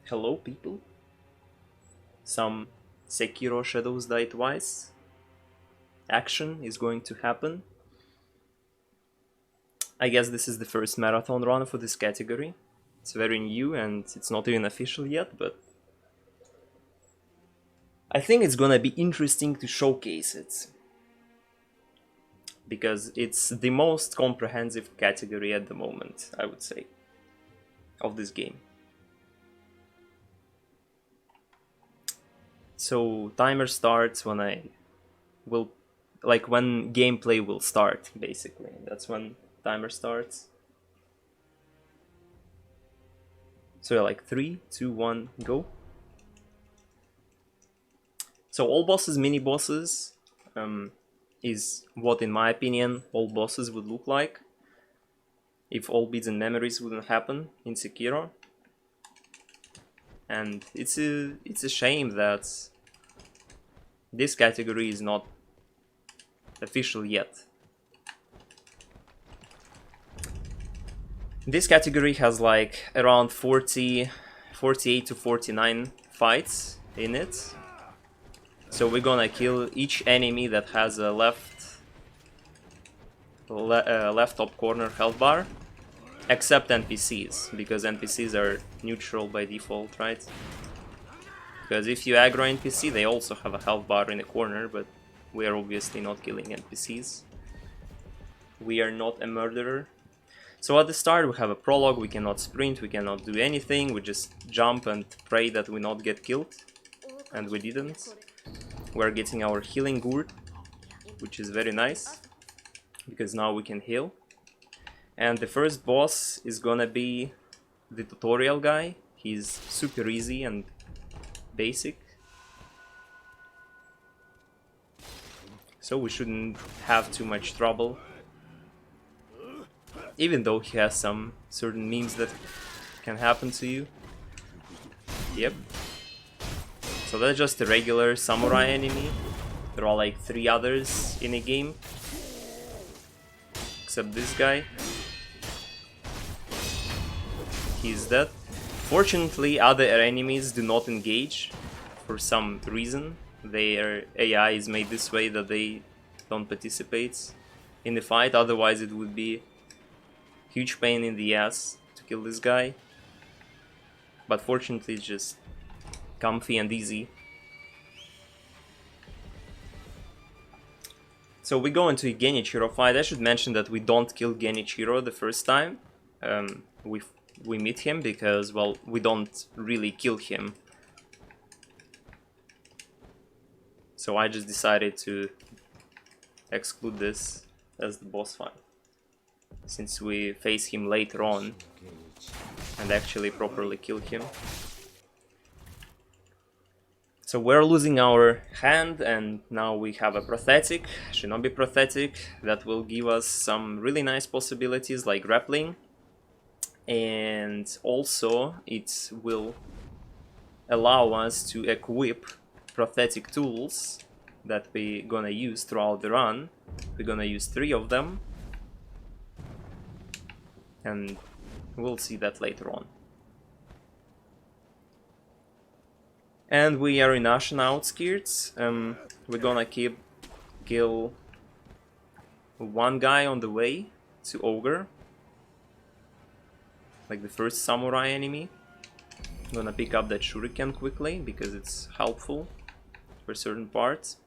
Hello, people. Some Sekiro Shadows Die Twice action is going to happen. I guess this is the first marathon run for this category. It's very new and it's not even official yet, but I think it's gonna be interesting to showcase it. Because it's the most comprehensive category at the moment, I would say, of this game. So timer starts when I will, like when gameplay will start, basically. That's when timer starts. So yeah, like 3, 2, 1, go. So all bosses, mini bosses, is what, in my opinion, all bosses would look like if all beats and memories wouldn't happen in Sekiro. And it's a shame that this category is not official yet. This category has like around 48 to 49 fights in it. So we're gonna kill each enemy that has a left top corner health bar, except NPCs, because NPCs are neutral by default, right? Because if you aggro NPC, they also have a health bar in the corner, but we are obviously not killing NPCs. We are not a murderer. So at the start we have a prologue, we cannot sprint, we cannot do anything, we just jump and pray that we not get killed. And we didn't. We're getting our healing gourd, which is very nice, because now we can heal. And the first boss is gonna be the tutorial guy. He's super easy and basic, so we shouldn't have too much trouble, even though he has some certain memes that can happen to you. Yep. So that's just a regular samurai enemy. There are like 3 others in a game, except this guy. He's dead. Fortunately, other enemies do not engage for some reason. Their AI is made this way that they don't participate in the fight, otherwise it would be huge pain in the ass to kill this guy. But fortunately it's just comfy and easy. So we go into a Genichiro fight. I should mention that we don't kill Genichiro the first time we meet him, because, well, we don't really kill him. So I just decided to exclude this as the boss fight, since we face him later on and actually properly kill him. So we're losing our hand, and now we have a prosthetic, Shinobi prosthetic, that will give us some really nice possibilities like grappling. And also it will allow us to equip prosthetic tools that we're gonna use throughout the run. We're gonna use 3 of them, and we'll see that later on. And we are in Ashen outskirts. We're gonna kill 1 guy on the way to Ogre, like the first samurai enemy. I'm gonna pick up that shuriken quickly because it's helpful for certain parts.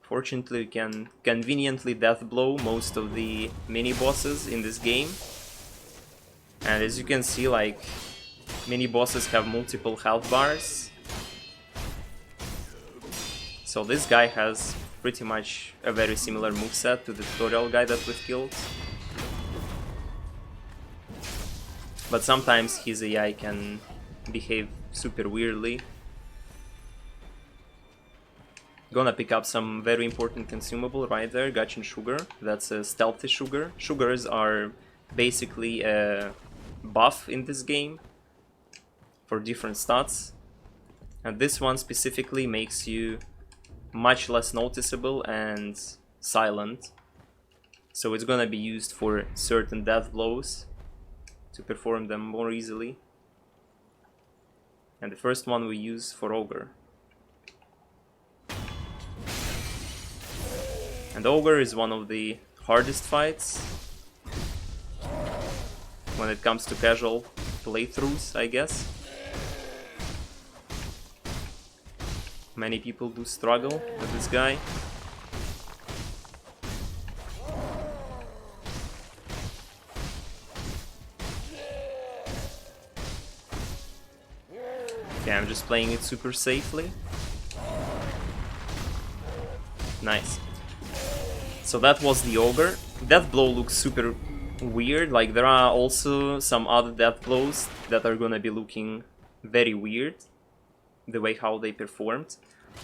Fortunately, we can conveniently death blow most of the mini bosses in this game. And as you can see, like, mini bosses have multiple health bars. So this guy has pretty much a very similar moveset to the tutorial guy that we've killed. But sometimes his AI can behave super weirdly. Gonna pick up some very important consumable right there, Gachin Sugar. That's a stealthy sugar. Sugars are basically a buff in this game for different stats. And this one specifically makes you much less noticeable and silent. So it's gonna be used for certain death blows to perform them more easily. And the first one we use for Ogre. And Ogre is one of the hardest fights when it comes to casual playthroughs, I guess. Many people do struggle with this guy. Okay, I'm just playing it super safely. Nice. So that was the Ogre. Death Blow looks super weird. Like, there are also some other Death Blows that are gonna be looking very weird. The way how they performed.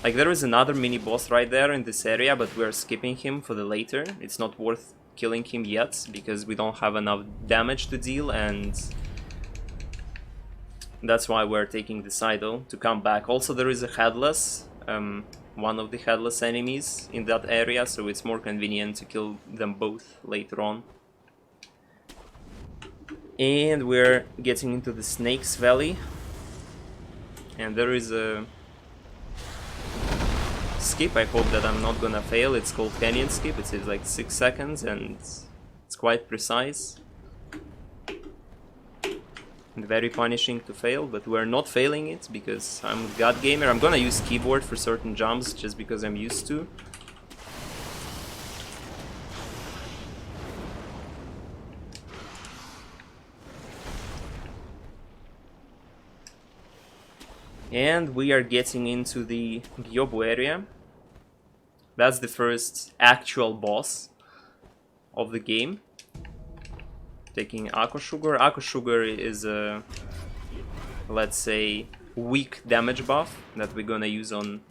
Like, there is another mini-boss right there in this area, but we're skipping him for the later. It's not worth killing him yet, because we don't have enough damage to deal, and that's why we're taking this idol to come back. Also, there is a Headless, one of the Headless enemies in that area, so it's more convenient to kill them both later on. And we're getting into the Snake's Valley. And there is a skip, I hope that I'm not gonna fail. It's called Canyon Skip, it says like 6 seconds and it's quite precise. And very punishing to fail, but we're not failing it because I'm a god gamer. I'm gonna use keyboard for certain jumps just because I'm used to. And we are getting into the Gyobu area. That's the first actual boss of the game. Taking Akoshugur. Akoshugur is a, let's say, weak damage buff that we're gonna use on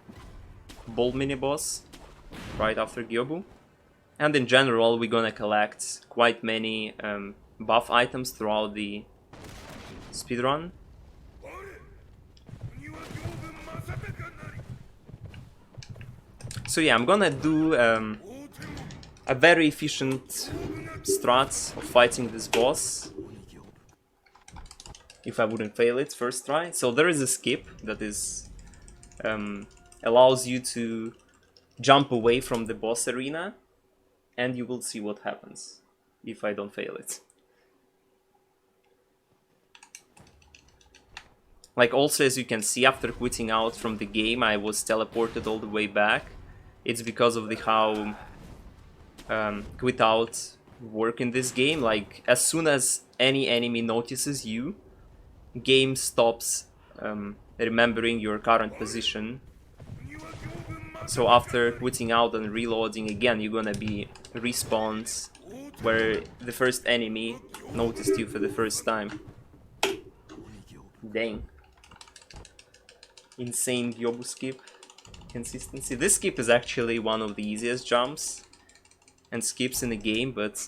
Bold Mini-Boss right after Gyobu. And in general, we're gonna collect quite many buff items throughout the speedrun. So yeah, I'm gonna do a very efficient strat of fighting this boss, if I wouldn't fail it first try. So there is a skip that is allows you to jump away from the boss arena, and you will see what happens if I don't fail it. Like, also, as you can see, after quitting out from the game, I was teleported all the way back. It's because of the how quit out work in this game. Like, as soon as any enemy notices you, game stops remembering your current position. So after quitting out and reloading again, you're gonna be respawned where the first enemy noticed you for the first time. Dang. Insane Gyobu skip consistency. This skip is actually one of the easiest jumps and skips in the game, but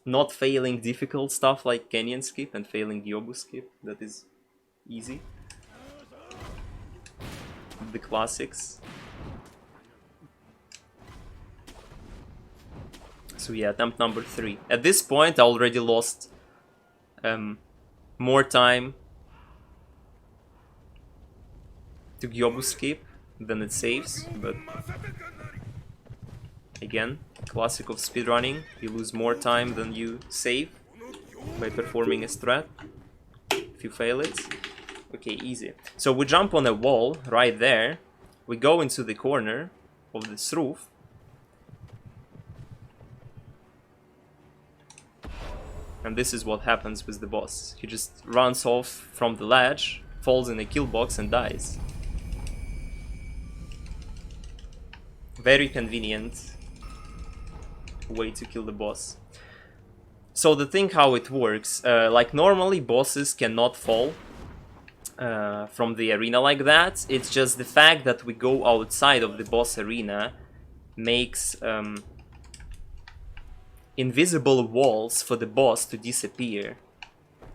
not failing difficult stuff like Canyon skip and failing Gyobu skip, that is easy. The classics. So yeah, attempt number 3. At this point I already lost more time to Gyobu skip than it saves, but again, classic of speedrunning, you lose more time than you save by performing a strat if you fail it. Okay, easy. So we jump on a wall right there, we go into the corner of this roof, and this is what happens with the boss. He just runs off from the ledge, falls in a kill box and dies. Very convenient way to kill the boss. So the thing how it works, like normally bosses cannot fall from the arena like that. It's just the fact that we go outside of the boss arena makes invisible walls for the boss to disappear.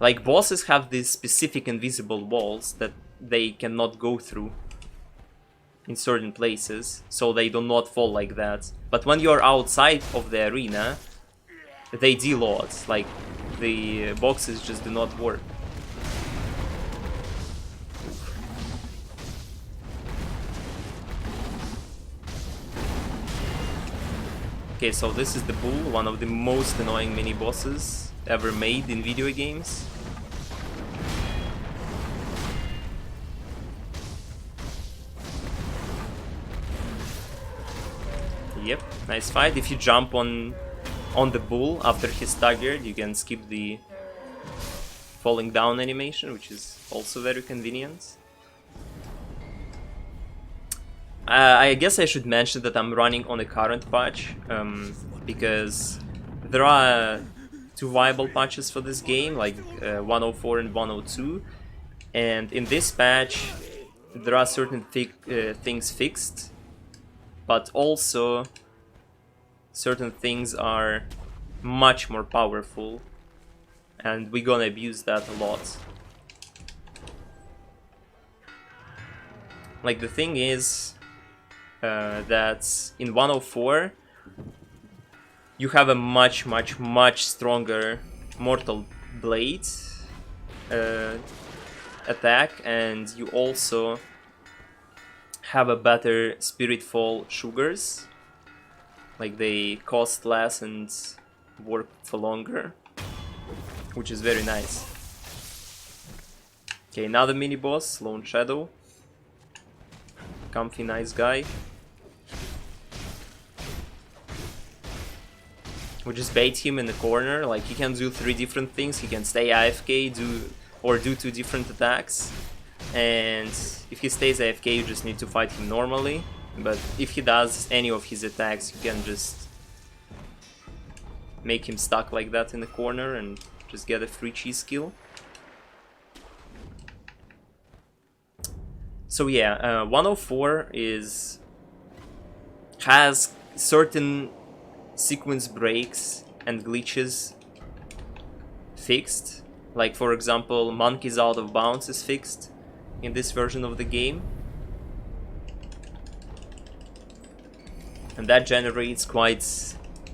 Like, bosses have these specific invisible walls that they cannot go through in certain places, so they do not fall like that. But when you're outside of the arena, they deload, like the boxes just do not work. Okay, so this is the bull, one of the most annoying mini-bosses ever made in video games. Yep, nice fight. If you jump on the bull after he's staggered, you can skip the falling down animation, which is also very convenient. I guess I should mention that I'm running on a current patch, because there are two viable patches for this game, like 104 and 102, and in this patch there are certain things fixed, but also certain things are much more powerful, and we're gonna abuse that a lot. Like, the thing is that in 104 you have a much stronger Mortal Blade attack, and you also have a better Spiritfall sugars. Like, they cost less and work for longer, which is very nice. Okay, another mini boss, Lone Shadow. Comfy, nice guy. We just bait him in the corner. Like, he can do 3 different things. He can stay AFK, do 2 different attacks. And if he stays AFK, you just need to fight him normally. But if he does any of his attacks, you can just make him stuck like that in the corner and just get a free cheese kill. So yeah, 104 has certain sequence breaks and glitches fixed. Like, for example, monkeys out of bounds is fixed in this version of the game, and that generates quite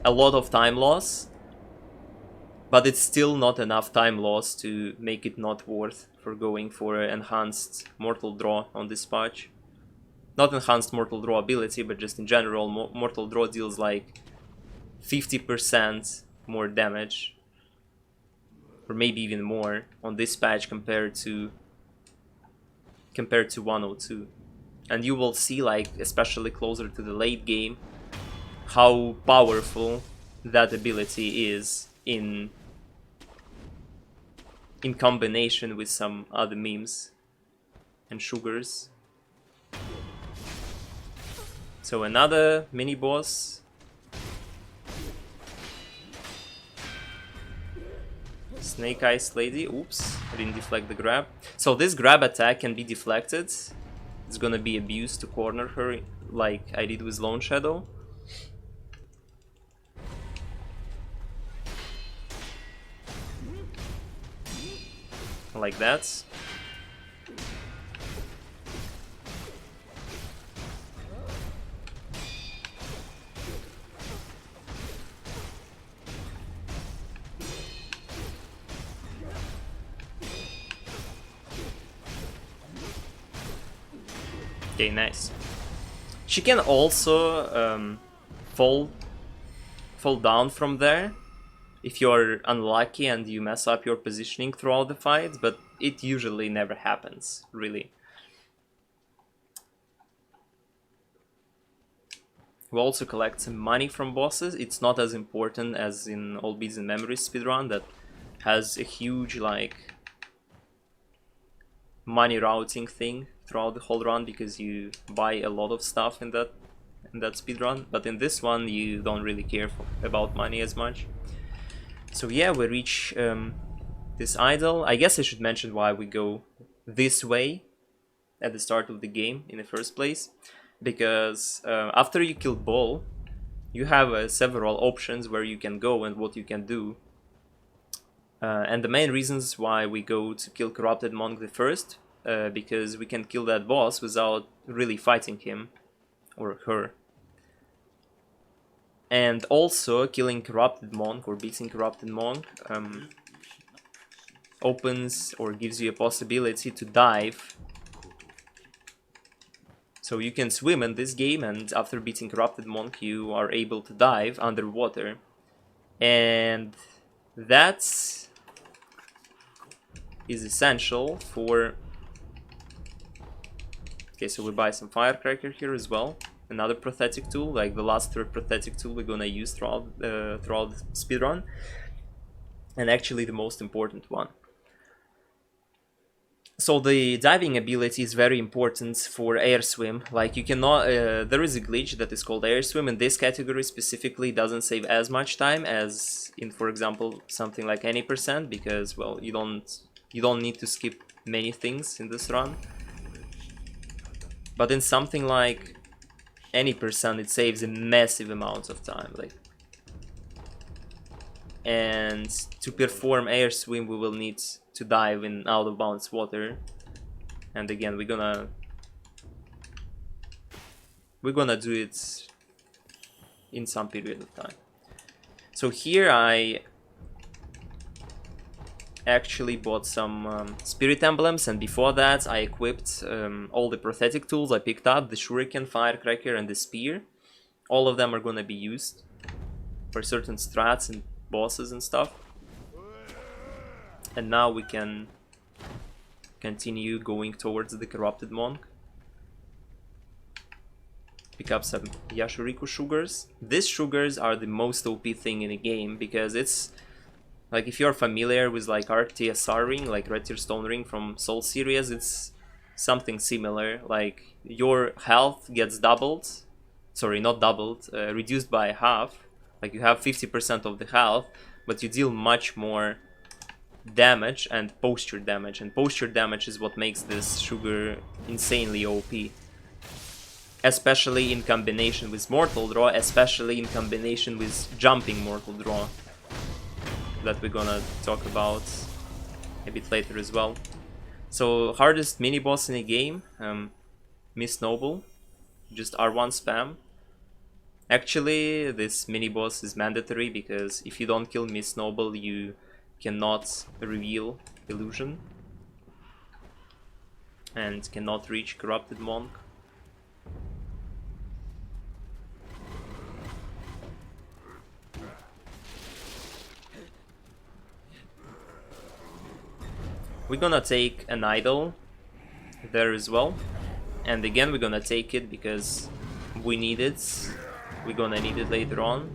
a lot of time loss, but it's still not enough time loss to make it not worth for going for enhanced Mortal Draw on this patch. Not enhanced Mortal Draw ability, but just in general, Mortal Draw deals like 50% more damage, or maybe even more, on this patch compared to 102. And you will see, like, especially closer to the late game, how powerful that ability is in combination with some other memes and sugars. So another mini boss. Snake Eyes Lady. Oops, I didn't deflect the grab. So this grab attack can be deflected. It's gonna be abused to corner her, like I did with Lone Shadow. Like that. Okay, nice. She can also fall down from there if you're unlucky and you mess up your positioning throughout the fight, but it usually never happens, really. We also collect some money from bosses. It's not as important as in All Beats and Memories speedrun that has a huge, like, money routing thing throughout the whole run, because you buy a lot of stuff in that speedrun. But in this one, you don't really care about money as much. So yeah, we reach this idol. I guess I should mention why we go this way at the start of the game in the first place. Because after you kill Bull, you have several options where you can go and what you can do. And the main reasons why we go to kill Corrupted Monk the first, because we can kill that boss without really fighting him or her. And also, killing Corrupted Monk or beating Corrupted Monk opens or gives you a possibility to dive. So you can swim in this game, and after beating Corrupted Monk you are able to dive underwater. And that is essential for... Okay, so we buy some Firecracker here as well. Another prosthetic tool, like the last prosthetic tool we're gonna use throughout the speedrun. And actually the most important one. So the diving ability is very important for air swim. Like you cannot, there is a glitch that is called air swim. In this category specifically doesn't save as much time as in, for example, something like any %, because well, you don't need to skip many things in this run. But in something like any %, it saves a massive amount of time. Like, and to perform air swim, we will need to dive in out of bounds water, and again we're gonna do it in some period of time. So here I actually bought some spirit emblems, and before that I equipped all the prosthetic tools I picked up: the shuriken, firecracker, and the spear. All of them are gonna be used for certain strats and bosses and stuff. And now we can continue going towards the Corrupted Monk. Pick up some Yashuriku sugars. These sugars are the most OP thing in the game, because it's like, if you're familiar with like RTSR ring, like Red Tear Stone ring from Soul series, it's something similar. Like your health gets doubled, sorry, not doubled, reduced by half. Like you have 50% of the health, but you deal much more damage and posture damage, and posture damage is what makes this sugar insanely OP, especially in combination with Mortal Draw, especially in combination with jumping Mortal Draw that we're gonna talk about a bit later as well. So hardest mini boss in the game, Miss Noble, just R1 spam. Actually this mini boss is mandatory, because if you don't kill Miss Noble you cannot reveal illusion and cannot reach Corrupted Monk. We're gonna take an idol there as well, and again we're gonna take it because we need it. We're gonna need it later on,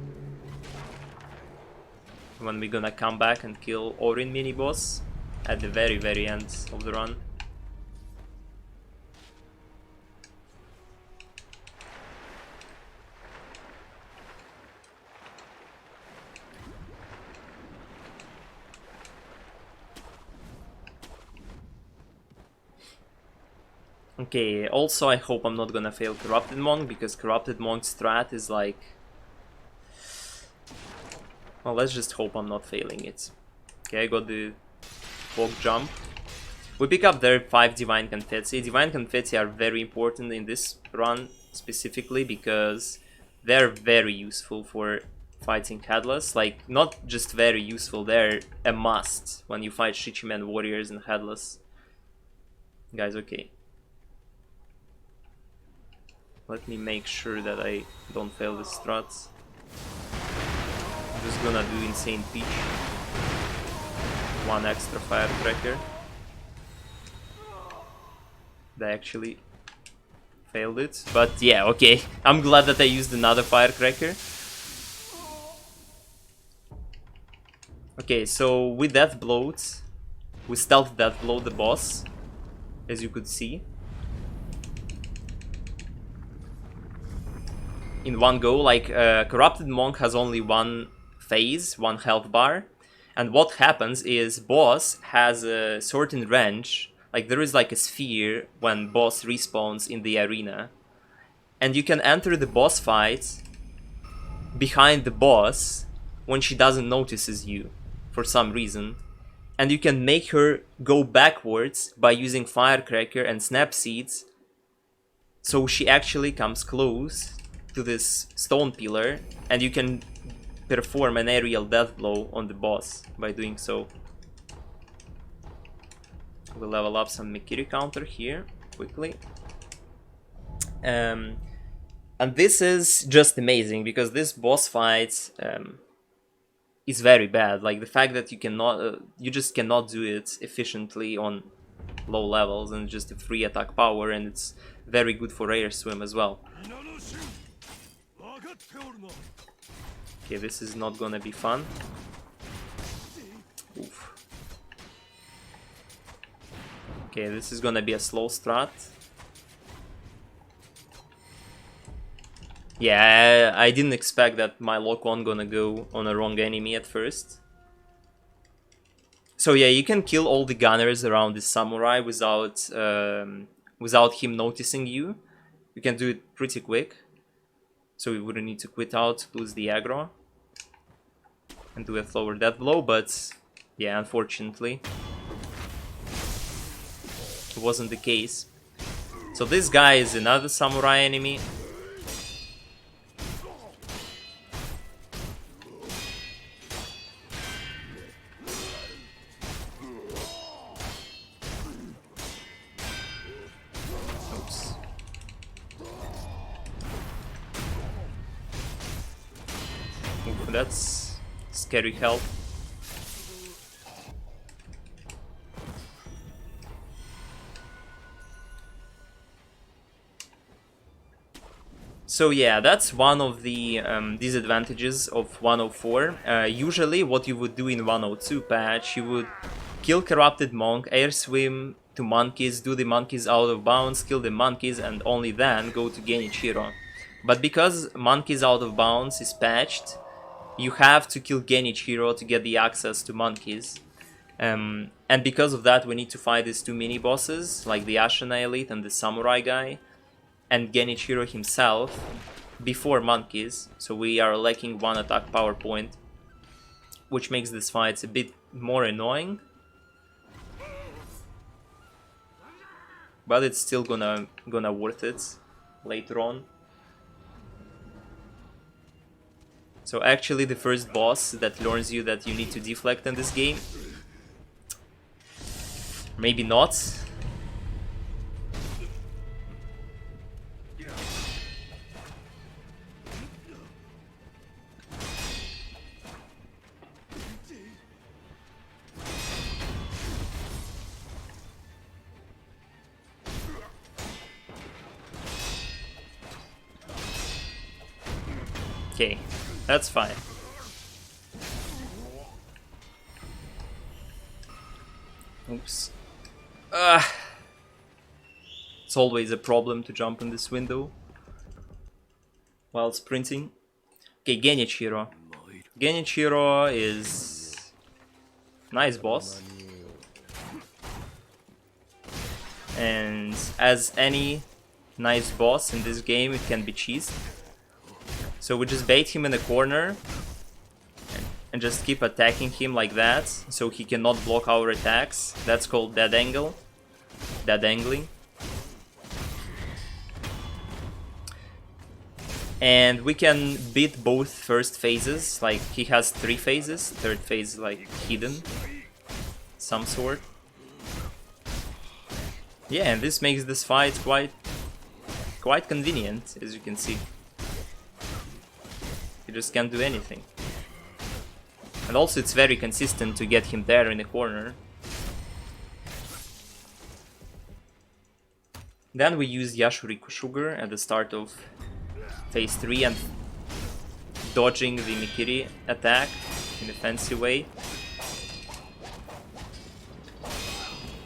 when we're gonna come back and kill Orin mini boss at the very end of the run. Okay, also I hope I'm not gonna fail Corrupted Monk, because Corrupted Monk's strat is like... Well, let's just hope I'm not failing it. Okay, I got the fog jump. We pick up there 5 Divine Confetti. Divine Confetti are very important in this run specifically, because they're very useful for fighting Headless. Like, not just very useful, they're a must when you fight Shichiman warriors and Headless. Guys, okay. Let me make sure that I don't fail the struts. I'm just gonna do Insane Peach. 1 extra Firecracker. They actually failed it, but yeah, okay. I'm glad that I used another Firecracker. Okay, so we Deathblowed. We stealth Deathblowed the boss, as you could see. In one go, like, Corrupted Monk has only one phase, one health bar, and what happens is boss has a certain range, like there is like a sphere when boss respawns in the arena, and you can enter the boss fight behind the boss when she doesn't notices you for some reason, and you can make her go backwards by using Firecracker and Snap Seeds, so she actually comes close to this stone pillar, and you can perform an aerial death blow on the boss by doing so. We'll level up some Mikiri counter here quickly. And this is just amazing because this boss fight is very bad. Like the fact that you cannot, you just cannot do it efficiently on low levels, and just a free attack power, and it's very good for air swim as well. Okay, this is not gonna be fun. Oof. Okay, this is gonna be a slow strat. Yeah, I didn't expect that my lock-on gonna go on a wrong enemy at first. So yeah, you can kill all the gunners around the samurai without without him noticing you. You can do it pretty quick. So we wouldn't need to quit out, lose the aggro, and do a slower death blow, but yeah, unfortunately, it wasn't the case. So this guy is another samurai enemy. That's scary help. So yeah, that's one of the disadvantages of 104. Usually what you would do in 102 patch, you would kill Corrupted Monk, air swim to monkeys, do the monkeys out of bounds, kill the monkeys, and only then go to Genichiro. But because monkeys out of bounds is patched, you have to kill Genichiro to get the access to monkeys. And because of that, we need to fight these two mini-bosses, like the Ashina Elite and the Samurai guy, and Genichiro himself, before monkeys. So we are lacking one attack power point, which makes this fight a bit more annoying. But it's still gonna worth it later on. So actually the first boss that learns you that you need to deflect in this game. Maybe not. Okay. That's fine. Oops. It's always a problem to jump in this window while sprinting. Okay, Genichiro. Genichiro is nice boss. And as any nice boss in this game, it can be cheesed. So we just bait him in the corner and just keep attacking him like that, so he cannot block our attacks. That's called dead angle. Dead angling. And we can beat both first phases, like he has 3 phases, third phase like hidden, some sort. Yeah, and this makes this fight quite convenient, as you can see. You just can't do anything. And also it's very consistent to get him there in the corner. Then we use Yashuriku Sugar at the start of phase 3 and dodging the Mikiri attack in a fancy way.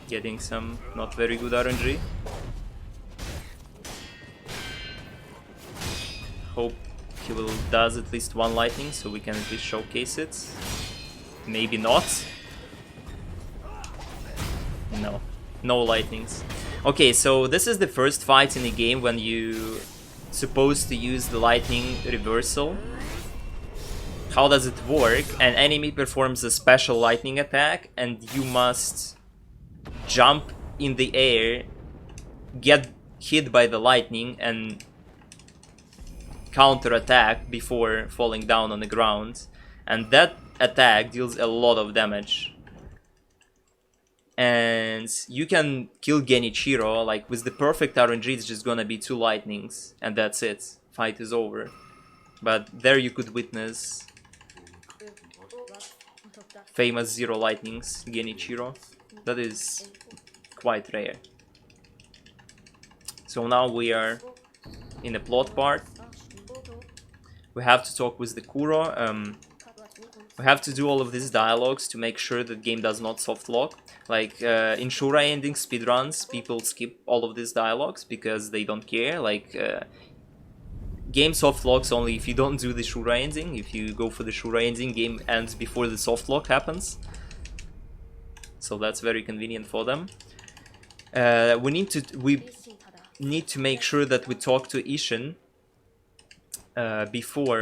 Getting some not very good RNG. Hope he will does at least one lightning, so we can at least showcase it. Maybe not. No. No lightnings. Okay, so this is the first fight in the game when you supposed to use the lightning reversal. How does it work? An enemy performs a special lightning attack and you must jump in the air, get hit by the lightning and counter attack before falling down on the ground, and that attack deals a lot of damage. And you can kill Genichiro, like with the perfect RNG it's just gonna be 2 lightnings and that's it. Fight is over. But there you could witness famous 0 lightnings Genichiro. That is quite rare. So now we are in the plot part. We have to talk with the Kuro. We have to do all of these dialogues to make sure that game does not soft lock. Like in Shura ending speedruns, people skip all of these dialogues because they don't care. Like game soft locks only if you don't do the Shura ending. If you go for the Shura ending, game ends before the soft lock happens. So that's very convenient for them. We need to make sure that we talk to Ishin before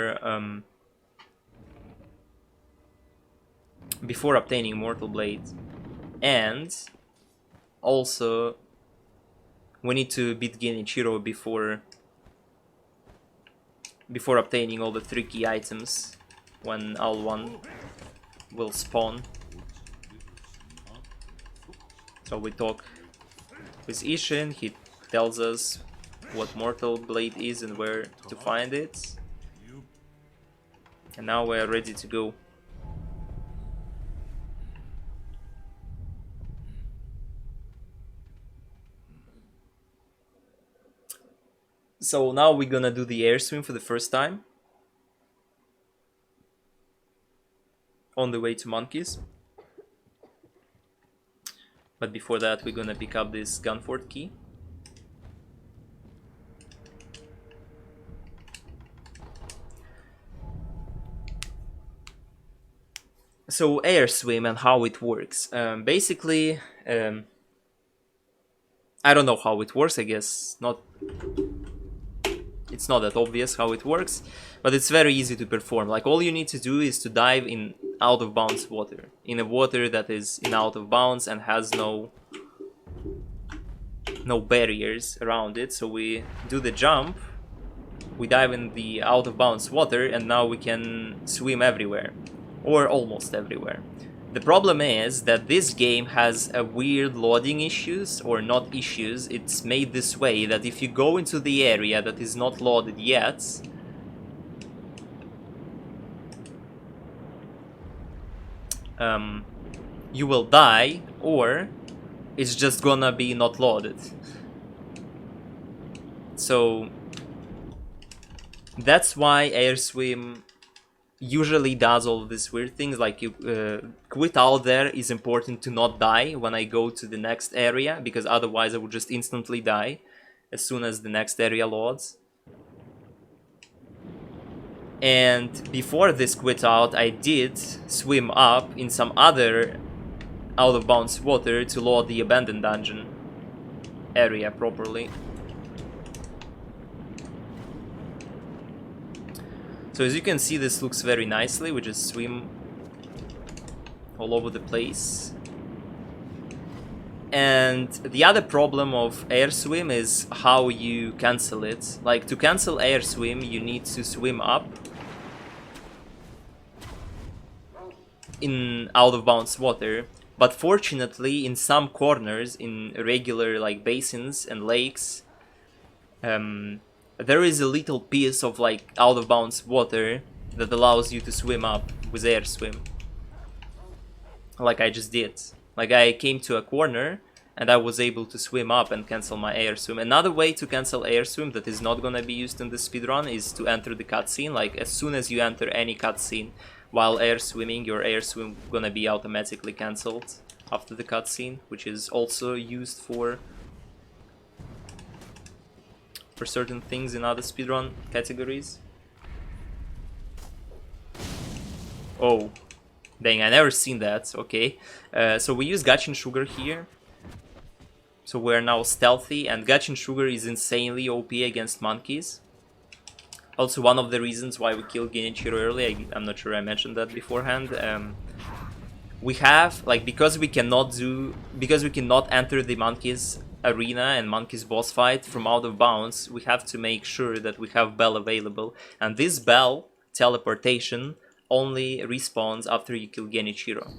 obtaining Mortal Blade, and also we need to beat Genichiro before obtaining all the 3 key items when L1 will spawn. So we talk with Ishin, he tells us what Mortal Blade is and where to find it. And now we're ready to go. So now we're gonna do the air swim for the first time. On the way to Monkeys. But before that we're gonna pick up this Gunfort key. So air swim and how it works. Basically, I don't know how it works, I guess it's not that obvious how it works, but it's very easy to perform. Like all you need to do is to dive in out of bounds water, in a water that is in out of bounds and has no barriers around it. So we do the jump, we dive in the out of bounds water, and now we can swim everywhere, or almost everywhere. The problem is that this game has a weird loading issues, or not issues, it's made this way that if you go into the area that is not loaded yet, you will die, or it's just gonna be not loaded. So that's why air swim usually does all these weird things. Like you quit out there is important to not die when I go to the next area, because otherwise I would just instantly die as soon as the next area loads. And before this quit out, I did swim up in some other out of bounds water to load the abandoned dungeon area properly. So as you can see, this looks very nicely. We just swim all over the place. And the other problem of air swim is how you cancel it. Like to cancel air swim, you need to swim up in out of bounds water. But fortunately, in some corners, in regular like basins and lakes, there is a little piece of like out of bounds water that allows you to swim up with air swim. Like I just did. Like I came to a corner and I was able to swim up and cancel my air swim. Another way to cancel air swim that is not gonna be used in the speedrun is to enter the cutscene. Like as soon as you enter any cutscene while air swimming, your air swim gonna be automatically cancelled after the cutscene, which is also used for certain things in other speedrun categories. Oh, dang, I never seen that. Okay, so we use Gachin Sugar here. So we're now stealthy, and Gachin Sugar is insanely OP against monkeys. Also one of the reasons why we killed Genichiro early, I'm not sure I mentioned that beforehand. We have, like, because we cannot enter the monkeys arena and monkeys boss fight from out of bounds, we have to make sure that we have bell available, and this bell teleportation only respawns after you kill Genichiro.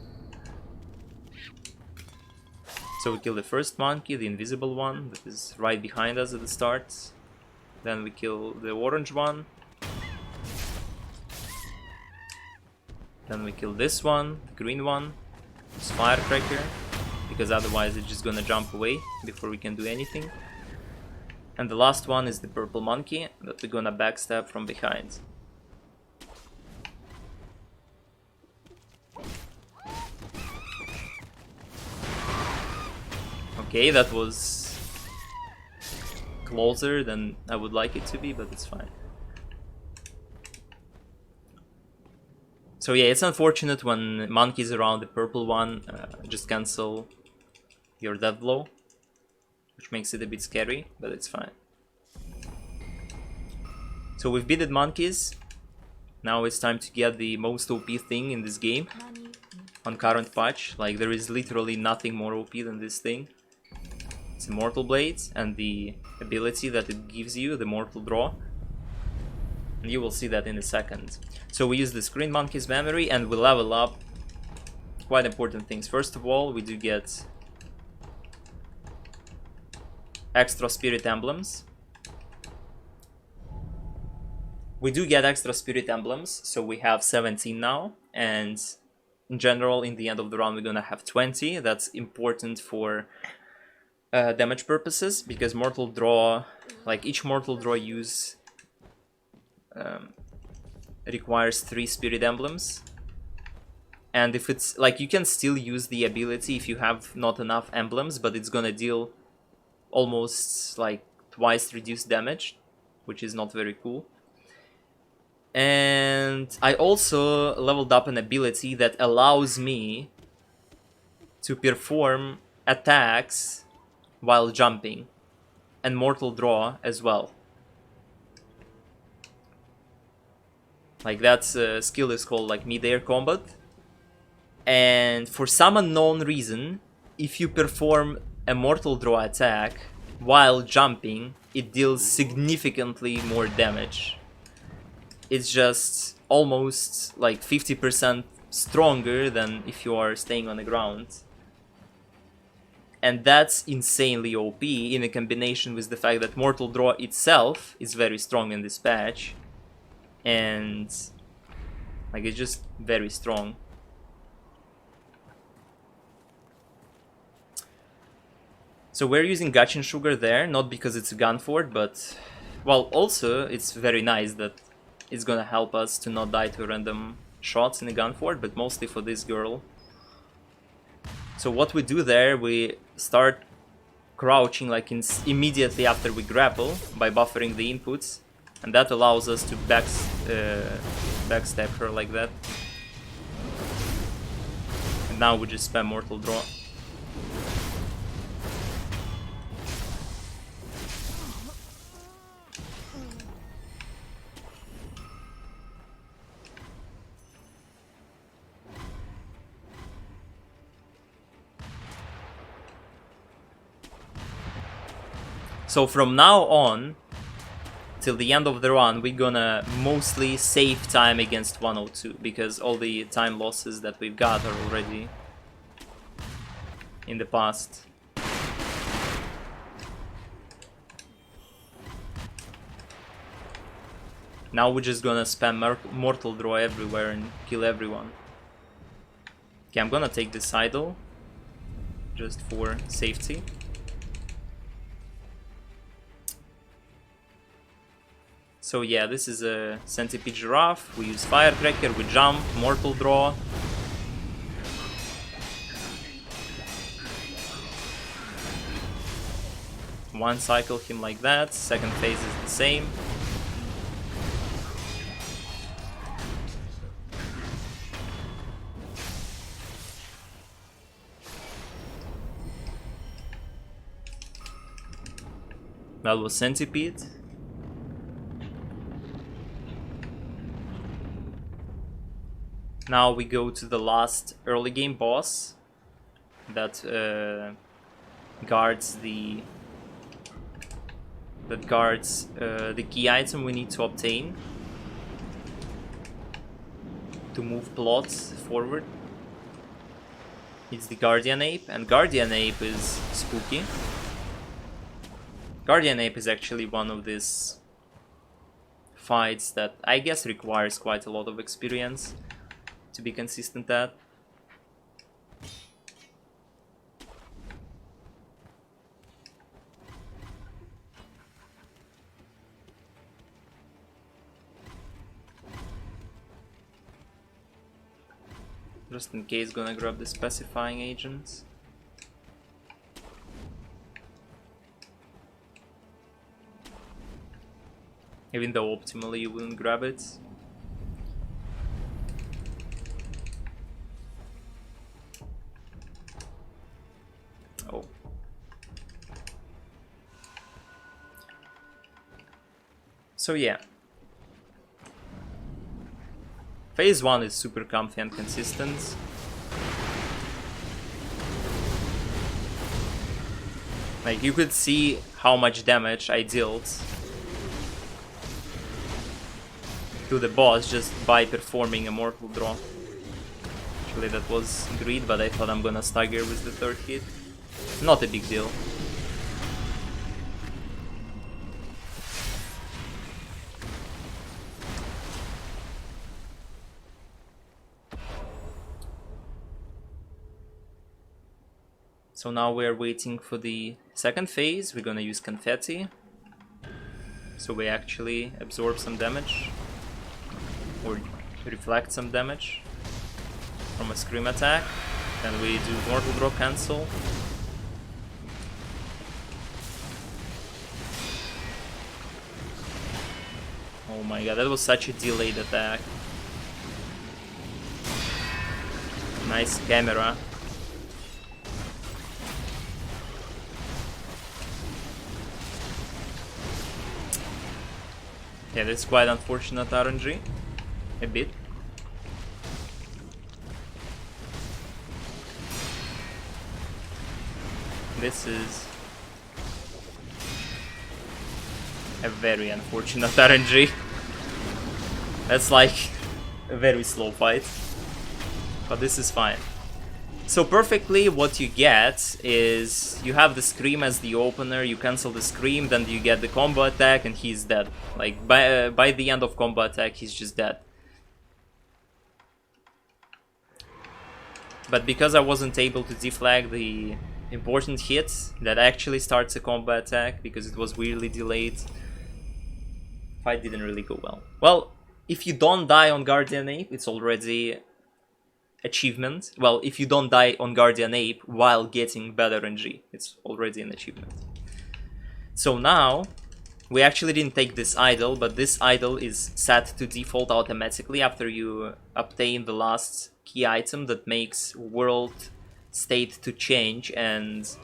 So we kill the first monkey, the invisible one that is right behind us at the start. Then we kill the orange one. Then we kill this one, the green one. It's firecracker, because otherwise it's just gonna jump away before we can do anything. And the last one is the purple monkey that we're gonna backstab from behind. Okay, that was closer than I would like it to be, but it's fine. So yeah, it's unfortunate when monkeys around the purple one just cancel your death blow, which makes it a bit scary, but it's fine. So we've beaten monkeys. Now it's time to get the most OP thing in this game on current patch. Like, there is literally nothing more OP than this thing. It's Immortal Blade and the ability that it gives you, the Mortal Draw. And you will see that in a second. So we use the Screen Monkey's memory and we level up quite important things. First of all, we do get extra Spirit Emblems. We do get extra Spirit Emblems, so we have 17 now. And in general, in the end of the round, we're gonna have 20. That's important for damage purposes, because Mortal Draw, like each Mortal Draw use requires 3 Spirit Emblems. And if it's like, you can still use the ability if you have not enough emblems, but it's gonna deal almost like twice reduced damage, which is not very cool. And I also leveled up an ability that allows me to perform attacks while jumping, and Mortal Draw as well. Like, that skill is called like mid-air combat. And for some unknown reason, if you perform a Mortal Draw attack while jumping, it deals significantly more damage. It's just almost like 50% stronger than if you are staying on the ground. And that's insanely OP in a combination with the fact that Mortal Draw itself is very strong in this patch. And like, it's just very strong. So we're using Gachin Sugar there, not because it's a gun fort, but, well, also it's very nice that it's gonna help us to not die to random shots in a gun fort, but mostly for this girl. So what we do there, we start crouching like immediately after we grapple by buffering the inputs, and that allows us to backstab her like that. And now we just spam Mortal Draw. So from now on, till the end of the run, we're gonna mostly save time against 102, because all the time losses that we've got are already in the past. Now we're just gonna spam Mortal Draw everywhere and kill everyone. Okay, I'm gonna take this idol, just for safety. So yeah, this is a Centipede Giraffe. We use Firecracker, we jump, Mortal Draw. One cycle him like that, second phase is the same. That was Centipede. Now we go to the last early game boss that guards the key item we need to obtain to move plots forward. It's the Guardian Ape, and Guardian Ape is spooky. Guardian Ape is actually one of these fights that I guess requires quite a lot of experience to be consistent at. Just in case, gonna grab the specifying agent. Even though optimally you wouldn't grab it. Oh. So yeah. Phase 1 is super comfy and consistent. Like, you could see how much damage I dealt to the boss just by performing a mortal draw. Actually that was greed, but I thought I'm gonna stagger with the third hit. Not a big deal. So now we're waiting for the second phase. We're gonna use confetti, so we actually absorb some damage, or reflect some damage from a scream attack. Then we do mortal draw cancel. Oh my god, that was such a delayed attack. Nice camera. Yeah, that's quite unfortunate RNG. A bit. This is a very unfortunate RNG. That's like a very slow fight. But this is fine. So perfectly what you get is you have the Scream as the opener, you cancel the Scream, then you get the combo attack and he's dead. Like by the end of combo attack he's just dead. But because I wasn't able to deflag the important hit that actually starts a combo attack because it was weirdly delayed, fight didn't really go well. Well, if you don't die on Guardian Ape, it's already achievement. Well, if you don't die on Guardian Ape while getting better RNG, it's already an achievement. So now, we actually didn't take this idol, but this idol is set to default automatically after you obtain the last key item that makes world state to change and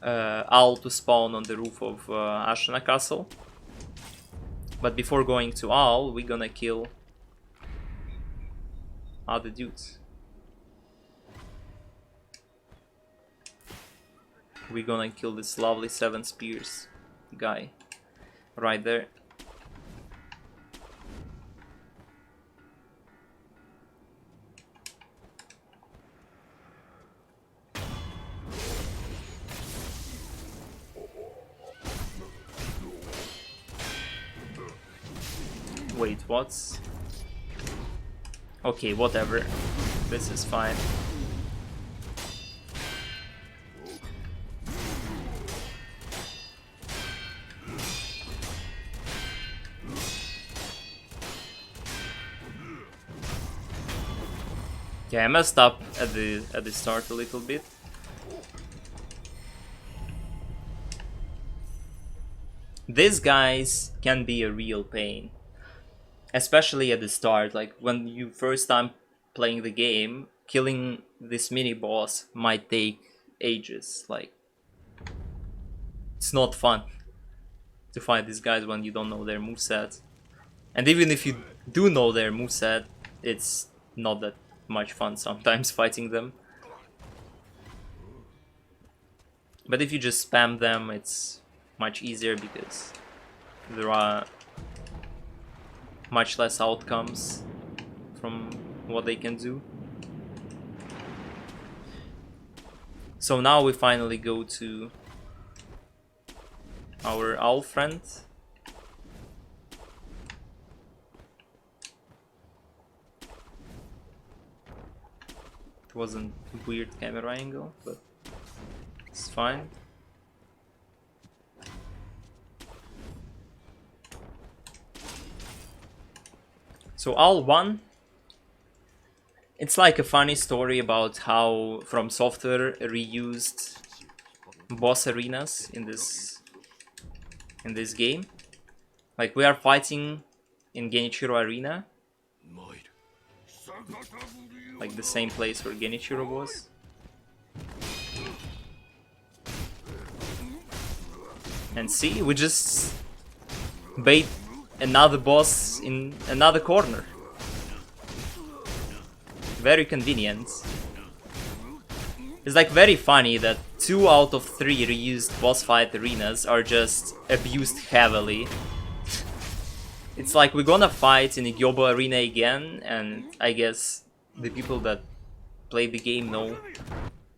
owl to spawn on the roof of Ashana Castle. But before going to owl, we're gonna kill other dudes. We're gonna kill this lovely 7 spears guy right there. Wait, what? Okay, whatever. This is fine. Yeah, I messed up at the start a little bit. These guys can be a real pain, especially at the start. Like when you first time playing the game, killing this mini boss might take ages. Like it's not fun to fight these guys when you don't know their moveset. And even if you do know their moveset, it's not that much fun sometimes fighting them. But if you just spam them, it's much easier because there are much less outcomes from what they can do. So now we finally go to our owl friend. It wasn't a weird camera angle, but it's fine. So Owl 1, it's like a funny story about how From Software reused boss arenas in this game. Like, we are fighting in Genichiro Arena, like the same place where Genichiro was. And see, we just bait another boss in another corner. Very convenient. It's like very funny that 2 out of 3 reused boss fight arenas are just abused heavily. It's like we're gonna fight in a Gyobo arena again, and I guess the people that play the game know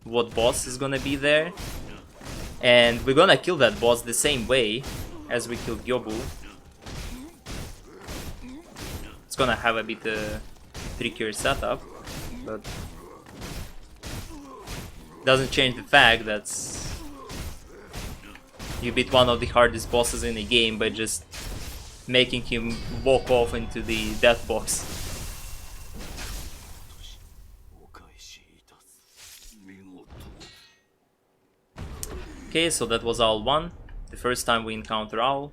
what boss is gonna be there. And we're gonna kill that boss the same way as we killed Gyobu. It's gonna have a bit trickier setup, but doesn't change the fact that you beat one of the hardest bosses in the game by just making him walk off into the death box. Okay, so that was Owl 1, the first time we encounter Owl.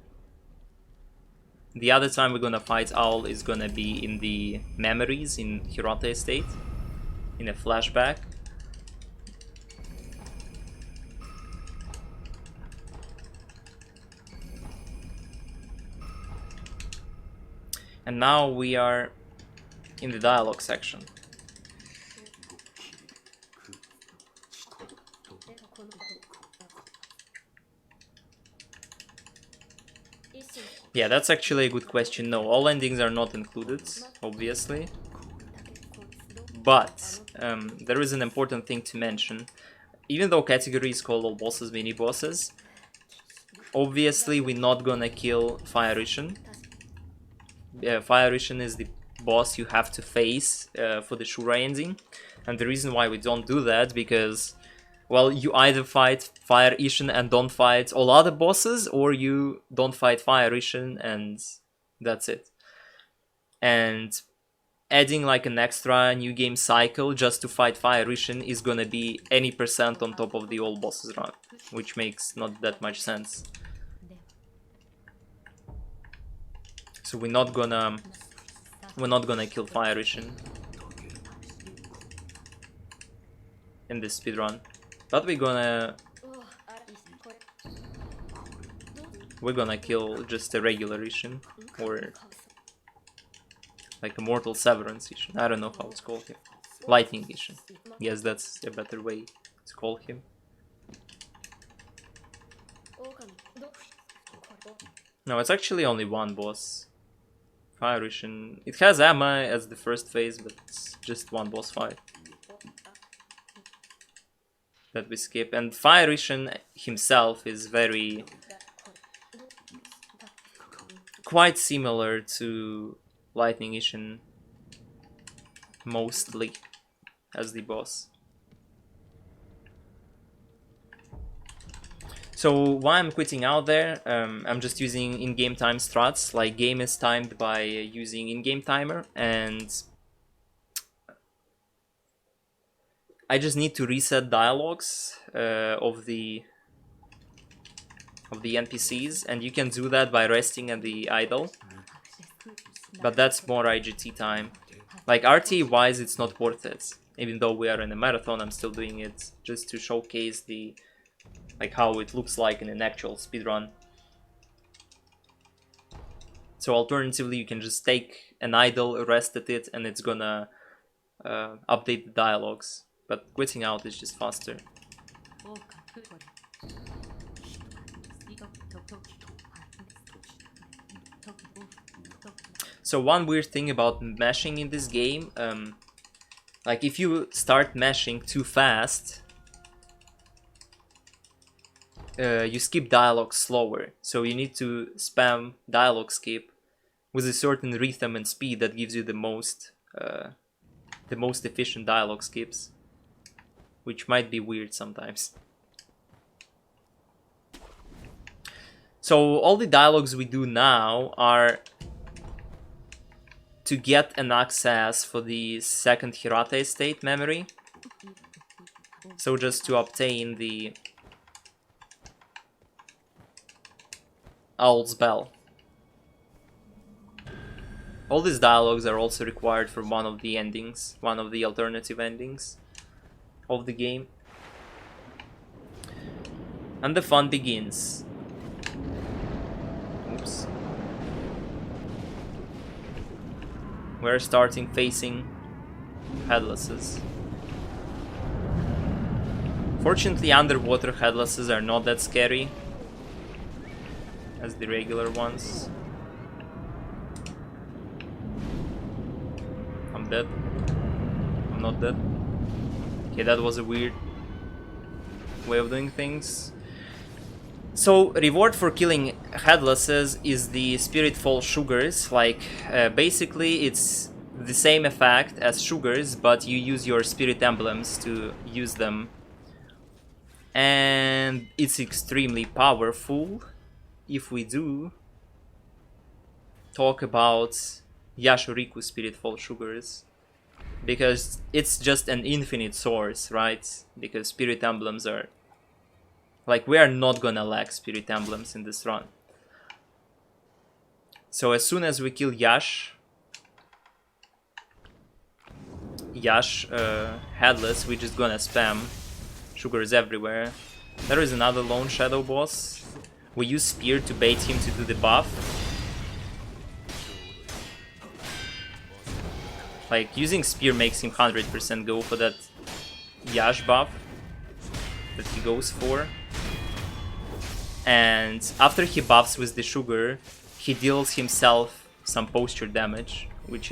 The other time we're gonna fight Owl is gonna be in the memories in Hirata Estate, in a flashback. And now we are in the dialogue section. Yeah, that's actually a good question. No, all endings are not included, obviously. But there is an important thing to mention. Even though category is called All Bosses, Minibosses, obviously we're not gonna kill Fire Ishin. Fire Ishin is the boss you have to face for the Shura ending. And the reason why we don't do that, because, well, you either fight Fire Ishin and don't fight all other bosses, or you don't fight Fire Ishin and that's it. And adding like an extra new game cycle just to fight Fire Ishin is gonna be any % on top of the all bosses run, which makes not that much sense. So we're not gonna kill Fire Ishin in this speedrun. But we're gonna kill just a regular Ishin, or like a Mortal Severance Ishin. I don't know how it's called here. Lightning Ishin. Yes, that's a better way to call him. No, it's actually only one boss. Fire Ishin. It has Amma as the first phase, but it's just one boss fight that we skip. And Fire Ishin himself is quite similar to Lightning Ishin, mostly, as the boss. So why I'm quitting out there, I'm just using in-game time strats, like game is timed by using in-game timer, and I just need to reset dialogues of the NPCs, and you can do that by resting at the idle. But that's more IGT time. Like RT wise, it's not worth it. Even though we are in a marathon, I'm still doing it just to showcase the how it looks like in an actual speedrun. So alternatively, you can just take an idle, rest at it, and it's gonna update the dialogues. But quitting out is just faster. So one weird thing about mashing in this game, like if you start mashing too fast, you skip dialogue slower. So you need to spam dialogue skip with a certain rhythm and speed that gives you the most efficient dialogue skips, which might be weird sometimes. So all the dialogues we do now are to get an access for the second Hirata estate memory. So just to obtain the Owl's Bell. All these dialogues are also required for one of the endings, one of the alternative endings of the game. And the fun begins. Oops. We're starting facing headlesses. Fortunately, underwater headlesses are not that scary as the regular ones. I'm dead. I'm not dead. Okay, that was a weird way of doing things. So, reward for killing headlesses is the Spiritfall sugars. Like, basically it's the same effect as sugars, but you use your spirit emblems to use them. And it's extremely powerful. If we do talk about Yashuriku Spiritfall sugars, because it's just an infinite source, right? Because spirit emblems are... like, we are not gonna lack spirit emblems in this run. So as soon as we kill Yash headless, we're just gonna spam sugars everywhere. There is another lone shadow boss. We use spear to bait him to do the buff. Like, using spear makes him 100% go for that Yash buff that he goes for. And after he buffs with the sugar, he deals himself some posture damage, which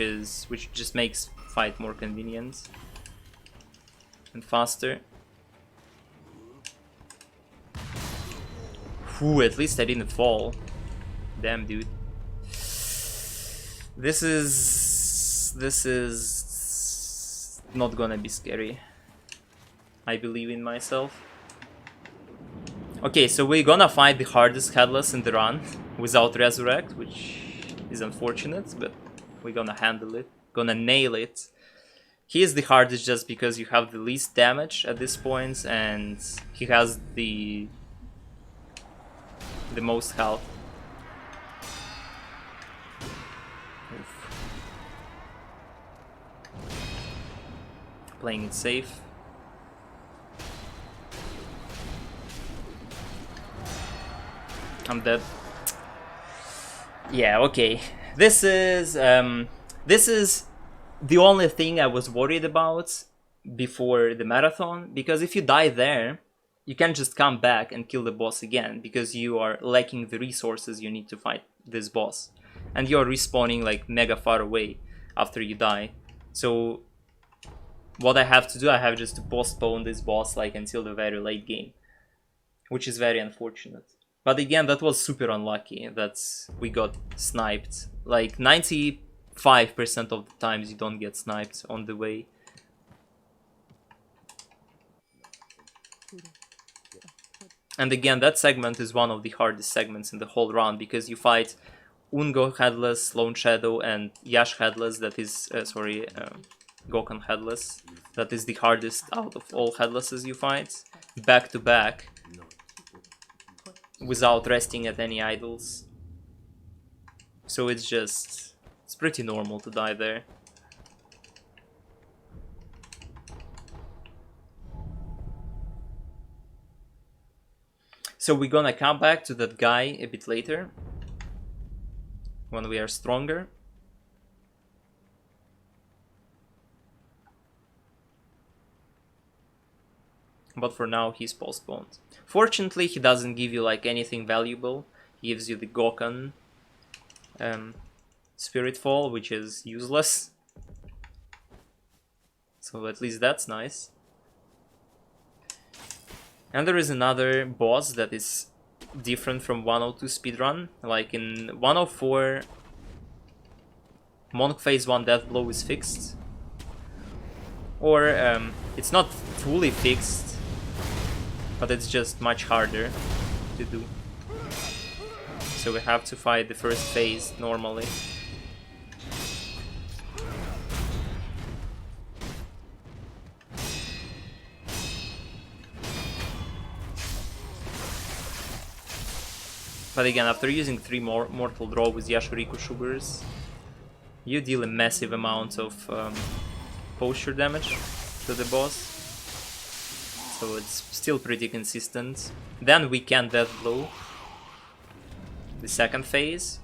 just makes fight more convenient and faster. Whew, at least I didn't fall. Damn, dude. This is not gonna be scary. I believe in myself. Okay, so we're gonna fight the hardest headless in the run without resurrect, which is unfortunate, but we're gonna handle it. Gonna nail it. He is the hardest just because you have the least damage at this point, and he has the most health. Oof. Playing it safe. I'm dead. Yeah, okay. This is the only thing I was worried about before the marathon, because if you die there, you can't just come back and kill the boss again, because you are lacking the resources you need to fight this boss. And you're respawning like mega far away after you die. So what I have to do, I have just to postpone this boss like until the very late game, which is very unfortunate. But again, that was super unlucky that we got sniped. Like 95% of the times you don't get sniped on the way. And again, that segment is one of the hardest segments in the whole run, because you fight Ungo Headless, Lone Shadow, and Yash Headless, that is, Gokhan Headless. That is the hardest out of all Headlesses you fight, back to back, without resting at any idols. So it's pretty normal to die there. So we're gonna come back to that guy a bit later, when we are stronger. But for now, he's postponed. Fortunately, he doesn't give you like anything valuable. He gives you the Gokhan Spiritfall, which is useless. So at least that's nice. And there is another boss that is different from 102 speedrun. Like in 104, Monk phase 1 death blow is fixed. Or it's not fully fixed, but it's just much harder to do. So we have to fight the first phase normally. But again, after using 3 more Mortal Draw with Yashuriku Sugars, you deal a massive amount of posture damage to the boss. So it's still pretty consistent. Then we can Death Blow the second phase.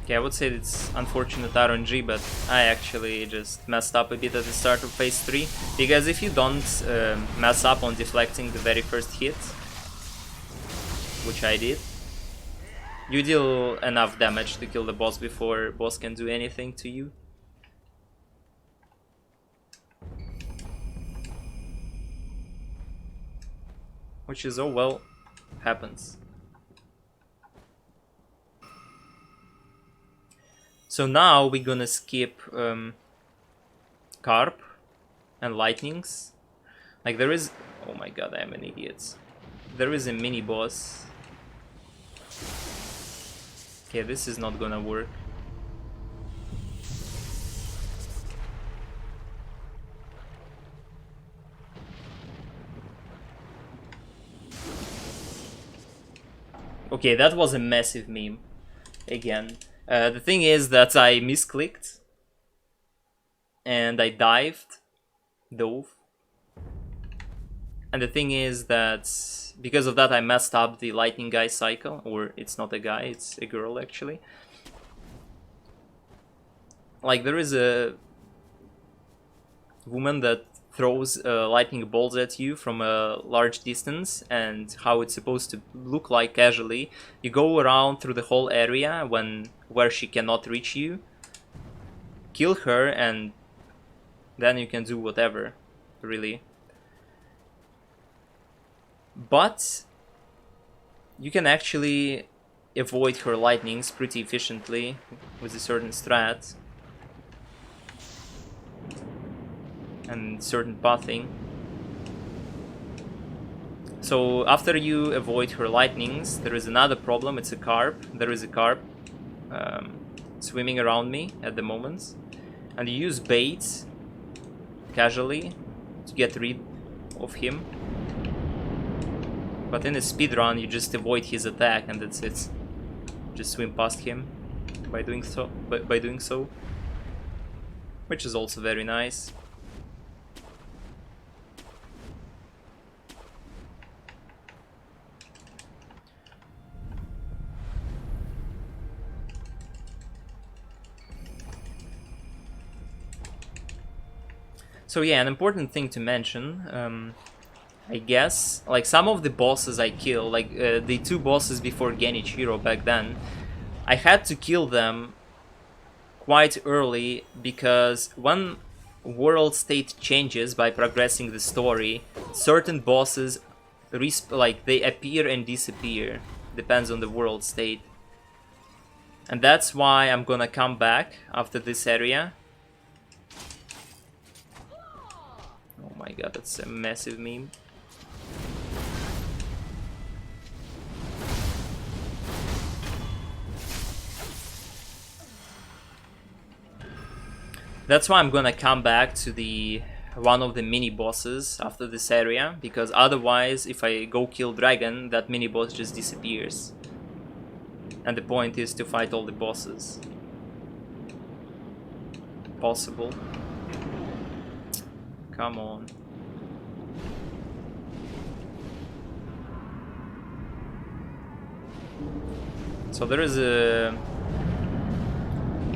Okay, I would say it's unfortunate RNG, but I actually just messed up a bit at the start of phase 3. Because if you don't mess up on deflecting the very first hit, which I did, you deal enough damage to kill the boss before boss can do anything to you. Which is, oh well, happens. So now we're gonna skip Carp and Lightnings. Like there is... Oh my god, I'm an idiot. There is a mini boss. Okay, this is not gonna work. Okay, that was a massive meme. Again. The thing is that I misclicked and I dove, and the thing is that because of that I messed up the lightning guy cycle, or it's not a guy, it's a girl actually. Like there is a woman that throws lightning bolts at you from a large distance, and how it's supposed to look like casually. You go around through the whole area where she cannot reach you, kill her, and then you can do whatever, really. But you can actually avoid her lightnings pretty efficiently with a certain strat and certain pathing. So after you avoid her lightnings, there is another problem. It's a carp. There is a carp swimming around me at the moment, and you use bait casually to get rid of him. But in a speedrun, you just avoid his attack, and that's it. Just swim past him by doing so. Which is also very nice. So yeah, an important thing to mention, I guess, like some of the bosses I kill, like the 2 bosses before Genichiro back then, I had to kill them quite early, because when world state changes by progressing the story, certain bosses they appear and disappear, depends on the world state. And that's why I'm gonna come back after this area. Oh my god, that's a massive meme. That's why I'm gonna come back to one of the mini bosses after this area, because otherwise if I go kill dragon, that mini boss just disappears. And the point is to fight all the bosses possible. Come on. So there is a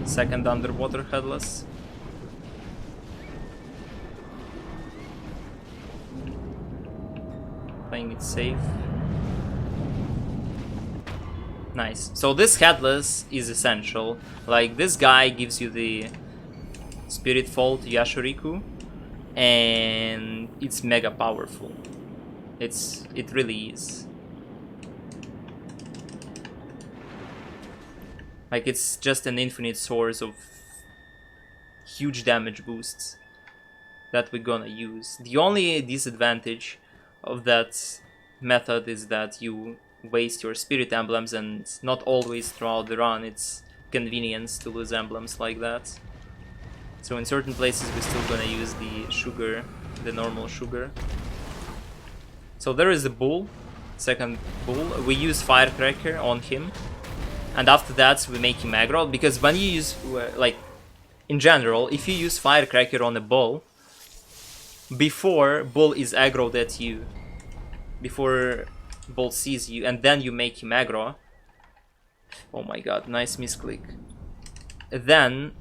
Second underwater headless. Playing it safe. Nice. So this headless is essential. Like, this guy gives you the Spirit Fault Yashuriku, and it's mega powerful. It really is. Like, it's just an infinite source of huge damage boosts that we're gonna use. The only disadvantage of that method is that you waste your spirit emblems, and not always throughout the run it's convenience to lose emblems like that. So in certain places we're still gonna use the sugar, the normal sugar. So there is the bull, second bull. We use Firecracker on him, and after that we make him aggro, because when you use, like, in general, if you use Firecracker on a bull, before bull is aggroed at you, before bull sees you, and then you make him aggro. Oh my god, nice misclick. Then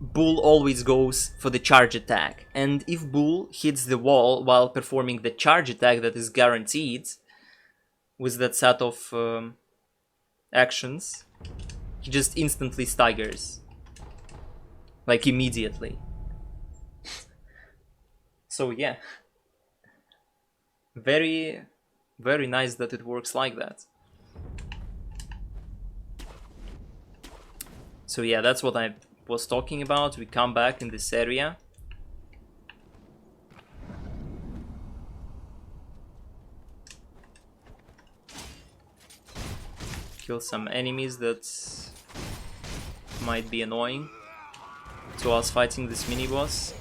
bull always goes for the charge attack, and if bull hits the wall while performing the charge attack that is guaranteed with that set of actions, he just instantly staggers, like immediately. So yeah, very nice that it works like that. So yeah, that's what I was talking about. We come back in this area. Kill some enemies that might be annoying to us fighting this mini-boss.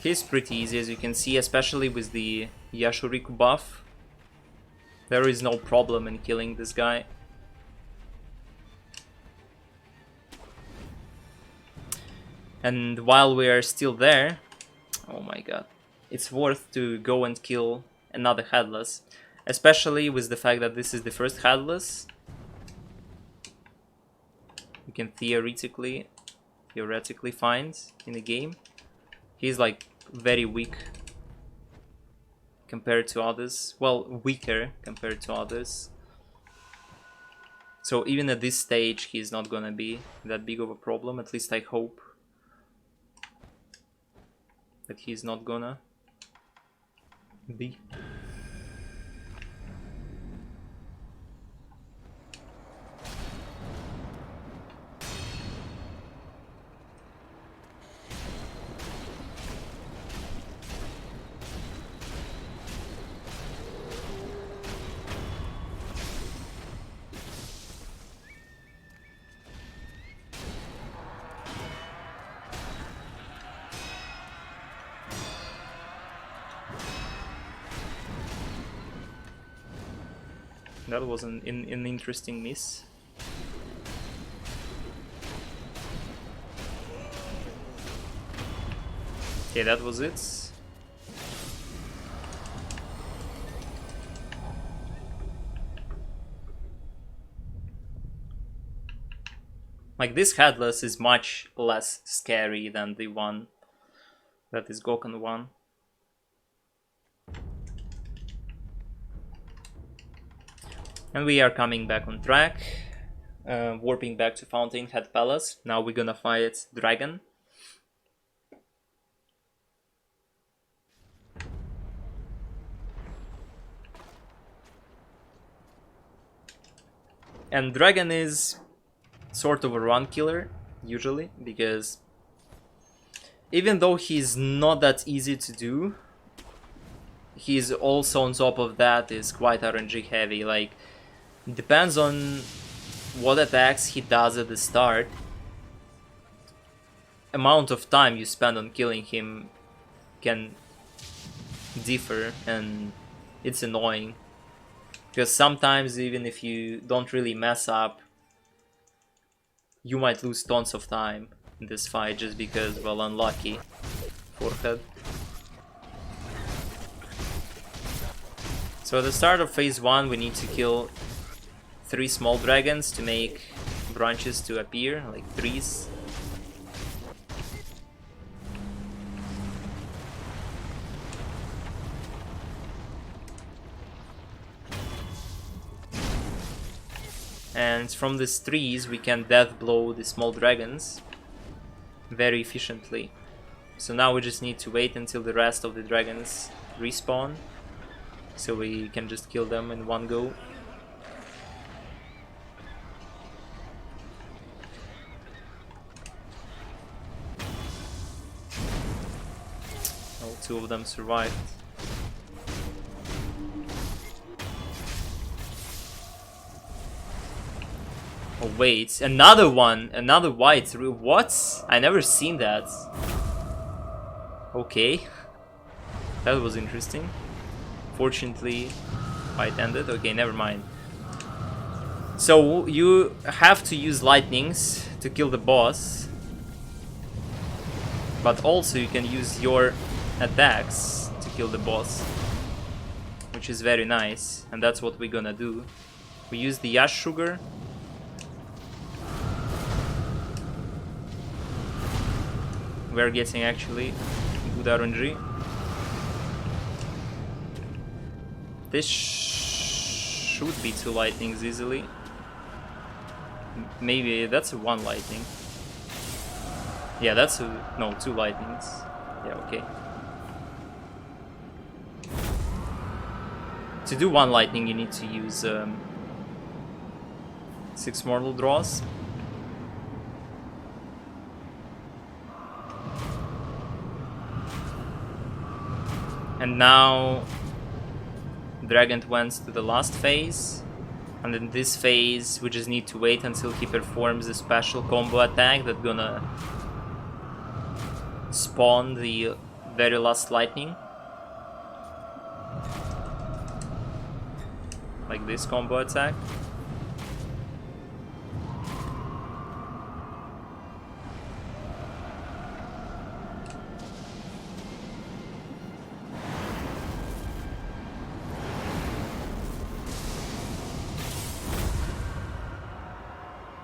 He's pretty easy, as you can see, especially with the Yashuriku buff. There is no problem in killing this guy. And while we are still there, oh my god, it's worth to go and kill another headless, especially with the fact that this is the first headless. You can theoretically find in the game. He's like very weak compared to others. Well, weaker compared to others. So even at this stage, he's not gonna be that big of a problem. At least I hope that he's not gonna be. That was an interesting miss. Okay, that was it. Like, this headless is much less scary than the one that is Gokhan 1. And we are coming back on track, warping back to Fountainhead Palace. Now we're gonna fight Dragon. And Dragon is sort of a run killer, usually, because even though he's not that easy to do, he's also on top of that is quite RNG heavy. Like, depends on what attacks he does at the start. Amount of time you spend on killing him can differ, and it's annoying. Because sometimes even if you don't really mess up, you might lose tons of time. in this fight just because, well, unlucky. Forehead. So at the start of phase 1 we need to kill 3 small dragons to make branches to appear, like trees. And from these trees we can death blow the small dragons very efficiently. So now we just need to wait until the rest of the dragons respawn, so we can just kill them in one go. Oh, 2 of them survived. Oh wait, another one! Another white! What? I never seen that. Okay. That was interesting. Fortunately, fight ended. Okay, never mind. So, you have to use lightnings to kill the boss. But also you can use your attacks to kill the boss. Which is very nice. And that's what we're gonna do. We use the ash sugar. We're getting actually good RNG. This should be 2 lightnings easily. Maybe that's a 1 lightning. Yeah, that's a... no, 2 lightnings. Yeah, okay. To do 1 lightning you need to use 6 mortal draws. And now Dragon went to the last phase, and in this phase we just need to wait until he performs a special combo attack that's gonna spawn the very last lightning. Like this combo attack.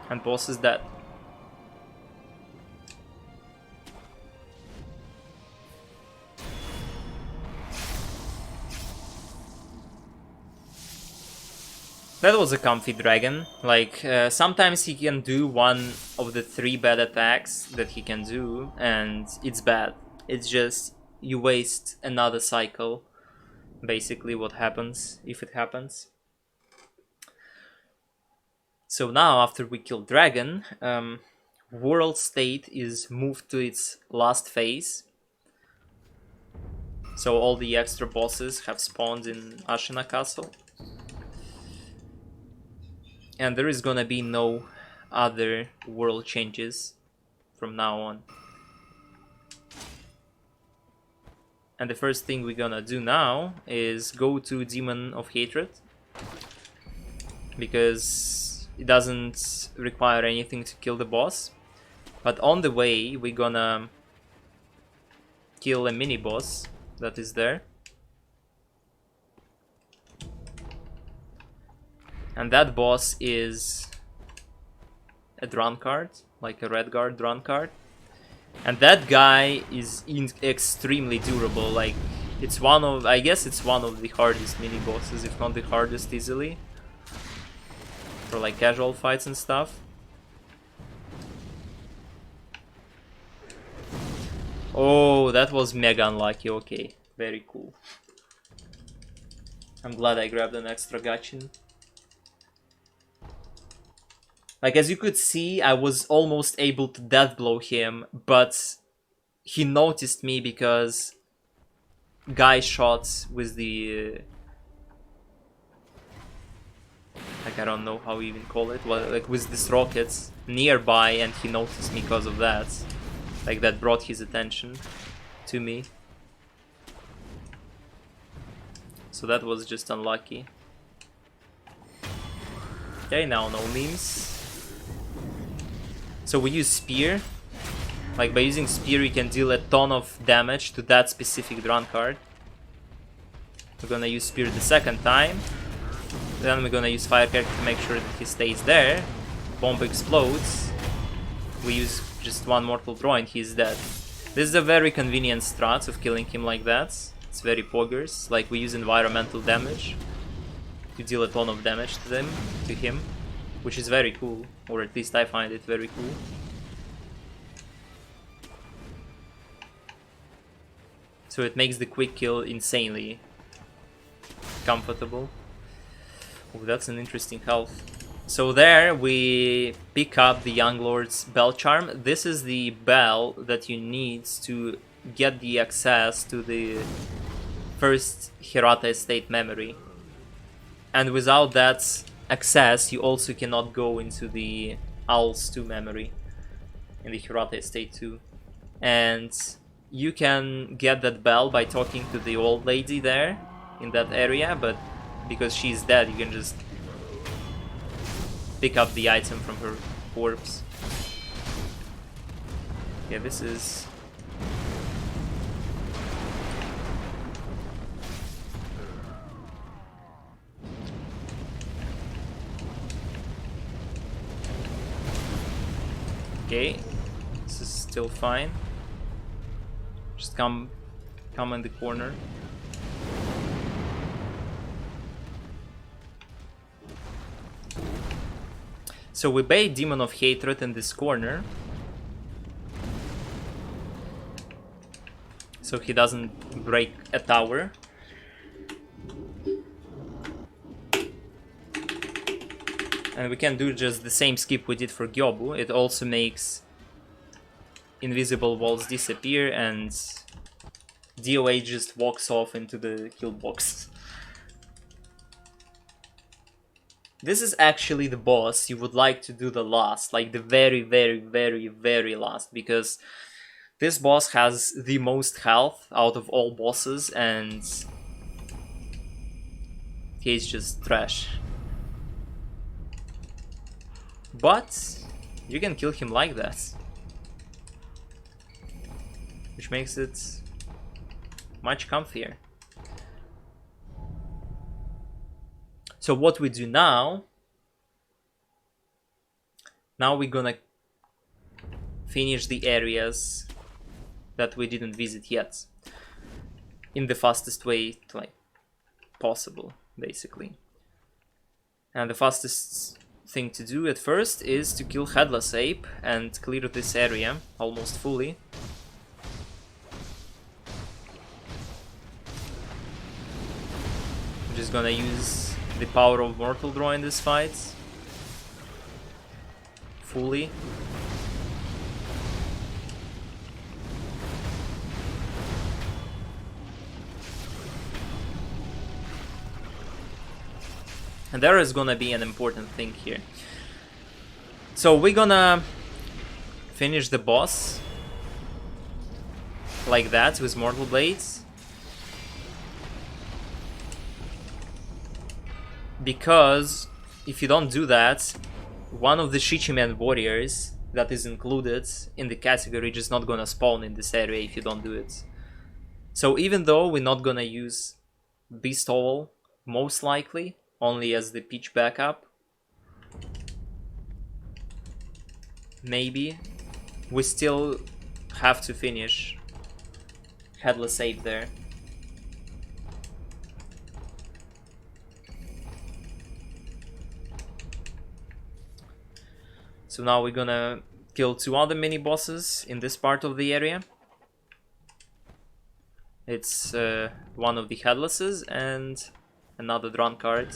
And boss is dead. That was a comfy dragon. Like, sometimes he can do one of the 3 bad attacks that he can do, and it's bad. It's just, you waste another cycle. Basically what happens, if it happens. So now, after we kill Dragon, World State is moved to its last phase. So all the extra bosses have spawned in Ashina Castle. And there is gonna be no other world changes from now on. And the first thing we're gonna do now is go to Demon of Hatred. Because it doesn't require anything to kill the boss. But on the way, we're gonna kill a mini-boss that is there. And that boss is a drunkard, like a red guard drunkard. And that guy is extremely durable. Like, it's one of, I guess it's one of the hardest mini-bosses, if not the hardest easily. For like casual fights and stuff. Oh, that was mega unlucky. Okay, very cool. I'm glad I grabbed an extra Gachin. Like, as you could see, I was almost able to death blow him, but he noticed me because guy shot with the like, I don't know how you even call it, well, like with these rockets nearby, and he noticed me because of that. Like, that brought his attention to me. So that was just unlucky. Okay, now no memes. So we use Spear Like by using Spear you can deal a ton of damage to that specific drawn card. We're gonna use Spear the second time. Then we're gonna use Firecracker to make sure that he stays there. Bomb explodes. We use just one Mortal Draw and he's dead. This is a very convenient strat of killing him like that. It's very poggers. Like we use environmental damage to deal a ton of damage to him, which is very cool, or at least I find it very cool. So it makes the quick kill insanely comfortable. Oh, that's an interesting health. So there we pick up the Young Lord's Bell Charm. This is the bell that you need to get the access to the first Hirata Estate memory. And without that access, you also cannot go into the Owls 2 memory in the Hirata Estate 2. And you can get that bell by talking to the old lady there in that area, but because she's dead, you can just pick up the item from her corpse. Yeah, this is... Okay, this is still fine. Just come in the corner. So we bait Demon of Hatred in this corner, so he doesn't break a tower. And we can do just the same skip we did for Gyobu. It also makes invisible walls disappear and DOA just walks off into the kill box. This is actually the boss you would like to do the last, like the very, very, very, very last, because this boss has the most health out of all bosses and he's just trash. But you can kill him like that, which makes it much comfier. So what we do now we're gonna finish the areas that we didn't visit yet in the fastest way possible, basically. And the fastest thing to do at first is to kill Headless Ape and clear this area almost fully. I'm just gonna use the power of Mortal Draw in this fight fully. And there is gonna be an important thing here. So we're gonna finish the boss like that with Mortal Blades, because if you don't do that, one of the Shichimen warriors that is included in the category is not gonna spawn in this area if you don't do it. So even though we're not gonna use Beast Owl, most likely, only as the pitch backup, maybe, we still have to finish Headless Ape there. So now we're gonna kill 2 other mini bosses in this part of the area. It's one of the Headlesses and another drawn card.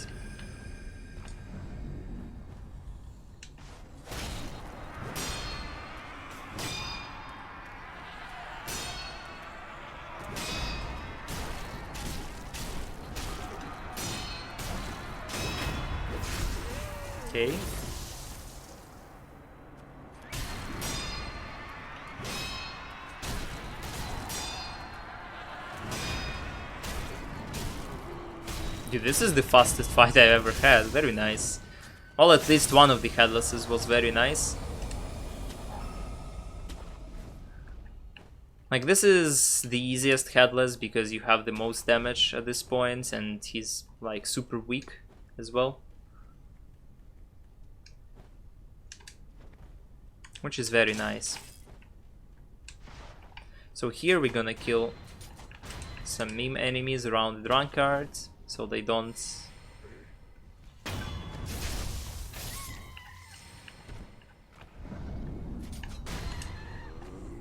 Okay. Dude, this is the fastest fight I've ever had. Very nice. Well, at least one of the Headlesses was very nice. Like, this is the easiest headless because you have the most damage at this point, and he's like super weak as well. Which is very nice. So here we're gonna kill some meme enemies around the drunkard, so they don't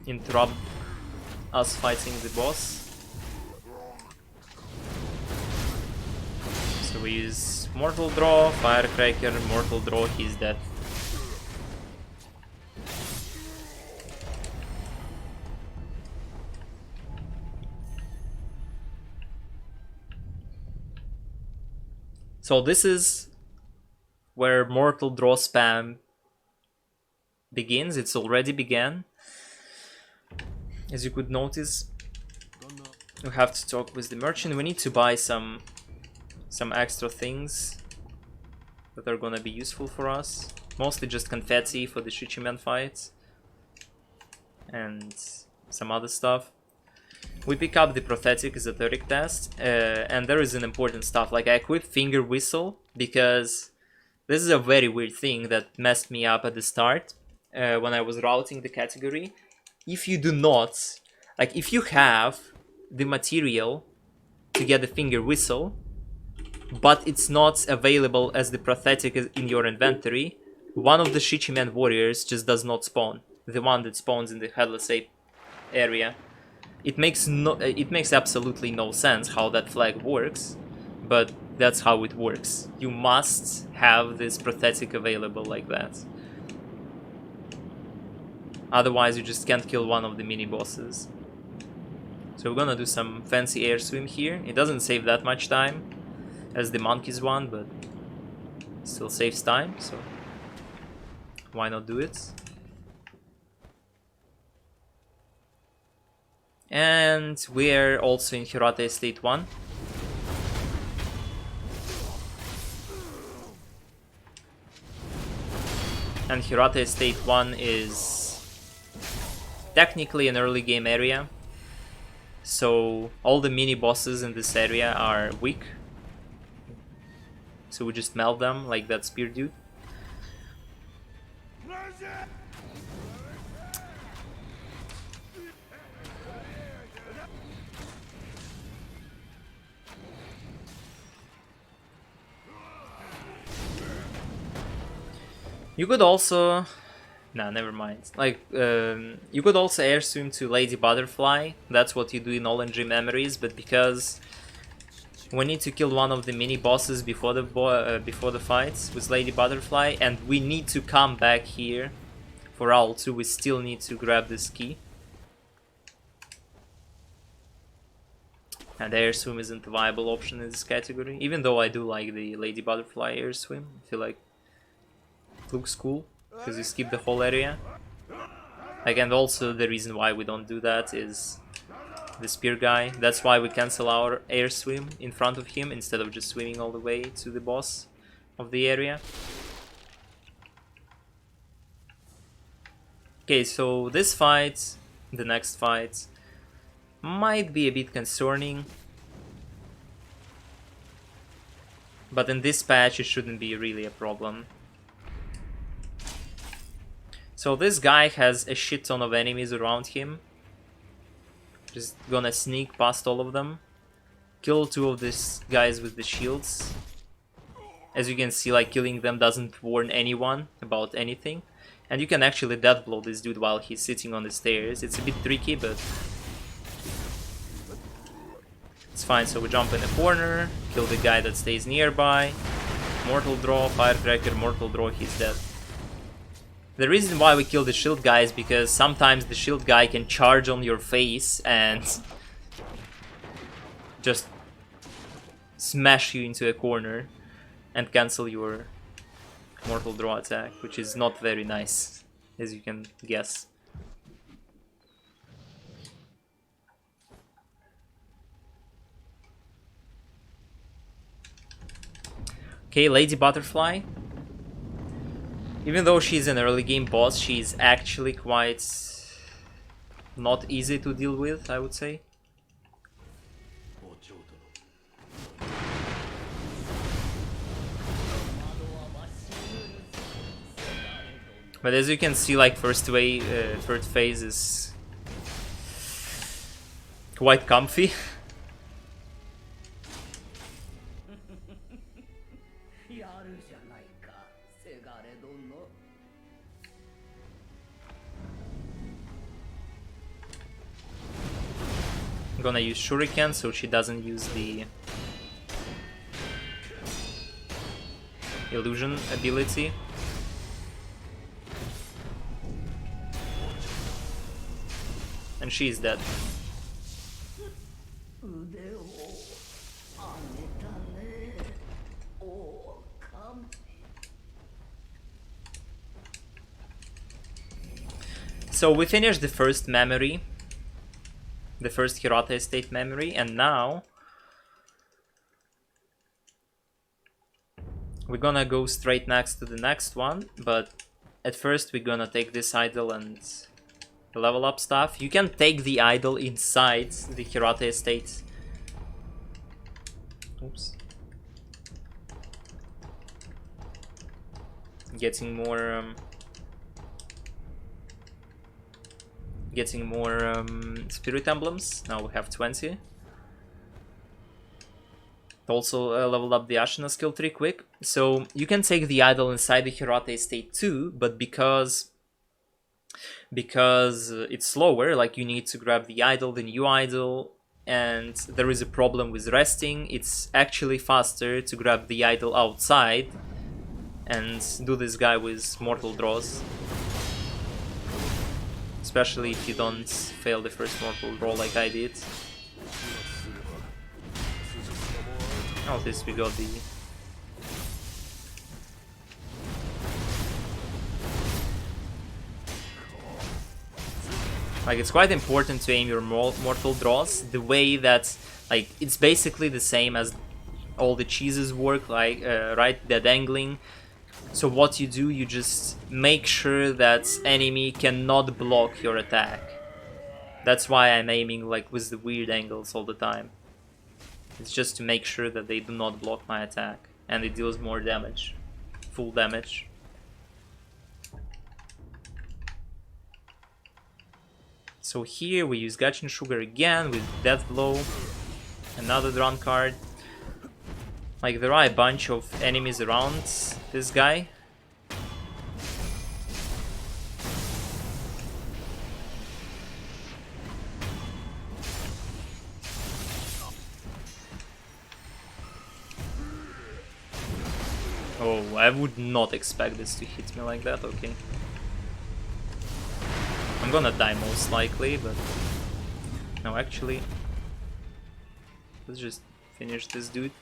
interrupt us fighting the boss. So we use Mortal Draw, Firecracker, Mortal Draw, he's dead. So this is where Mortal Draw spam begins. It's already began. As you could notice, we have to talk with the merchant. We need to buy some extra things that are gonna be useful for us. Mostly just confetti for the Shichiman fights and some other stuff. We pick up the Prophetic Esoteric Test, and there is an important stuff. Like, I equip Finger Whistle because this is a very weird thing that messed me up at the start when I was routing the category. If you do not, like, if you have the material to get the Finger Whistle, but it's not available as the Prophetic in your inventory, one of the Shichiman warriors just does not spawn. The one that spawns in the Headless Ape area. It makes absolutely no sense how that flag works, but that's how it works. You must have this Prophetic available like that. Otherwise you just can't kill one of the mini-bosses. So we're gonna do some fancy air swim here. It doesn't save that much time as the monkeys one, but still saves time, so why not do it? And we're also in Hirata Estate 1. And Hirata Estate 1 is technically an early game area. So all the mini bosses in this area are weak. So we just melt them like that spear dude. You could also... Nah, never mind. Like, you could also air swim to Lady Butterfly. That's what you do in Olenji Memories, but because we need to kill one of the mini-bosses before the fights with Lady Butterfly, and we need to come back here for Owl 2, we still need to grab this key. And air swim isn't a viable option in this category, even though I do like the Lady Butterfly air swim. I feel like looks cool because you skip the whole area. Like, and also the reason why we don't do that is the spear guy. That's why we cancel our air swim in front of him instead of just swimming all the way to the boss of the area. Okay, so this fight, the next fight, might be a bit concerning, but in this patch it shouldn't be really a problem. So this guy has a shit ton of enemies around him. Just gonna sneak past all of them. Kill two of these guys with the shields. As you can see, like, killing them doesn't warn anyone about anything. And you can actually deathblow this dude while he's sitting on the stairs. It's a bit tricky, but it's fine. So we jump in a corner, kill the guy that stays nearby. Mortal Draw, Firecracker, Mortal Draw, he's dead. The reason why we kill the shield guy is because sometimes the shield guy can charge on your face and just smash you into a corner and cancel your Mortal Draw attack, which is not very nice, as you can guess. Okay, Lady Butterfly. Even though she's an early game boss, she's actually quite not easy to deal with, I would say. But as you can see, like first phase is quite comfy. I'm gonna use Shuriken so she doesn't use the illusion ability. And she is dead. So we finished the first memory, the first Hirata Estate memory, and now we're gonna go straight next to the next one, but at first we're gonna take this idol and level up stuff. You can take the idol inside the Hirata Estate. Oops. Getting more spirit emblems. Now we have 20. Also leveled up the Ashina skill tree quick. So you can take the idol inside the Hirata Estate too, but because it's slower, like you need to grab the idol, the new idol, and there is a problem with resting, it's actually faster to grab the idol outside and do this guy with mortal draws. Especially if you don't fail the first mortal draw like I did. Oh, this we got the... Like, it's quite important to aim your mortal draws the way that, like, it's basically the same as all the cheeses work, like, right, dead angling. So what you do, you just make sure that enemy cannot block your attack. That's why I'm aiming, like, with the weird angles all the time. It's just to make sure that they do not block my attack, and it deals more damage, full damage. So here we use Gachin Sugar again with Death Blow, another drawn card. Like, there are a bunch of enemies around this guy. Oh, I would not expect this to hit me like that, okay. I'm gonna die most likely, but... No, actually... Let's just finish this dude.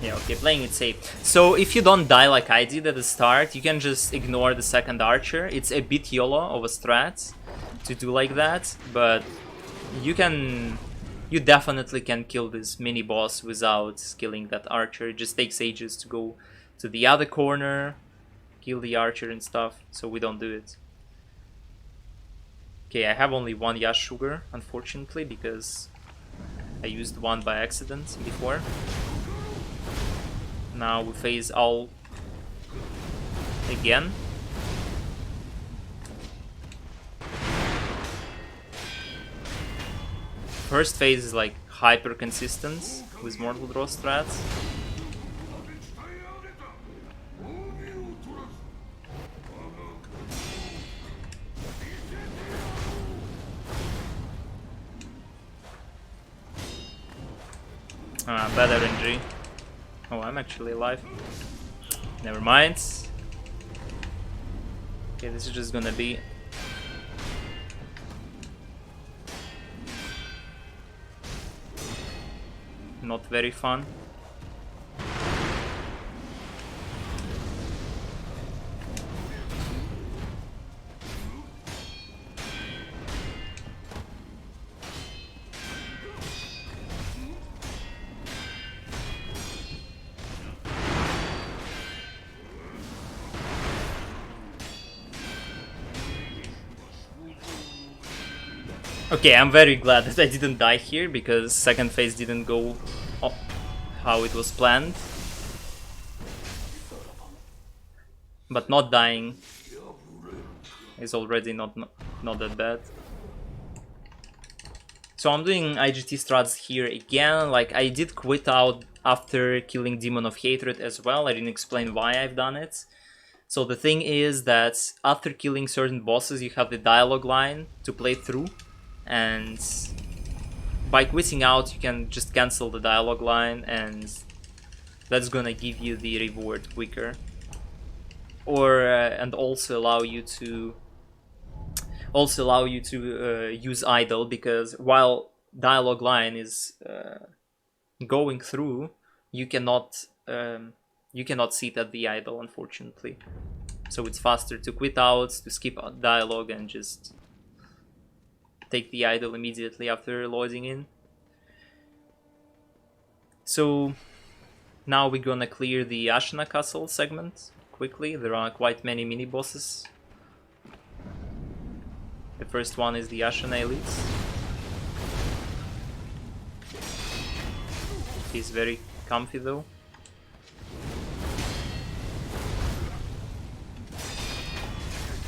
Yeah, okay, playing it safe. So if you don't die like I did at the start, you can just ignore the second archer. It's a bit YOLO of a strat to do like that, but you definitely can kill this mini boss without killing that archer. It just takes ages to go to the other corner, kill the archer and stuff, so we don't do it. Okay, I have only one Yash Sugar, unfortunately, because I used one by accident before. Now we phase all again. First phase is like hyper consistent with mortal draw strats. Bad RNG. Oh, I'm actually alive. Never mind. Okay, this is just gonna be... not very fun. Okay, I'm very glad that I didn't die here, because second phase didn't go how it was planned. But not dying is already not that bad. So I'm doing IGT strats here again. Like, I did quit out after killing Demon of Hatred as well. I didn't explain why I've done it. So the thing is that after killing certain bosses, you have the dialogue line to play through, and by quitting out you can just cancel the dialogue line, and that's gonna give you the reward quicker. Or and also allow you to use idle, because while dialogue line is going through, you cannot see it at the idle, unfortunately. So it's faster to quit out, to skip dialogue, and just take the idle immediately after loading in. So now we're gonna clear the Ashina Castle segment quickly. There are quite many mini bosses. The first one is the Ashina Elites. He's very comfy though.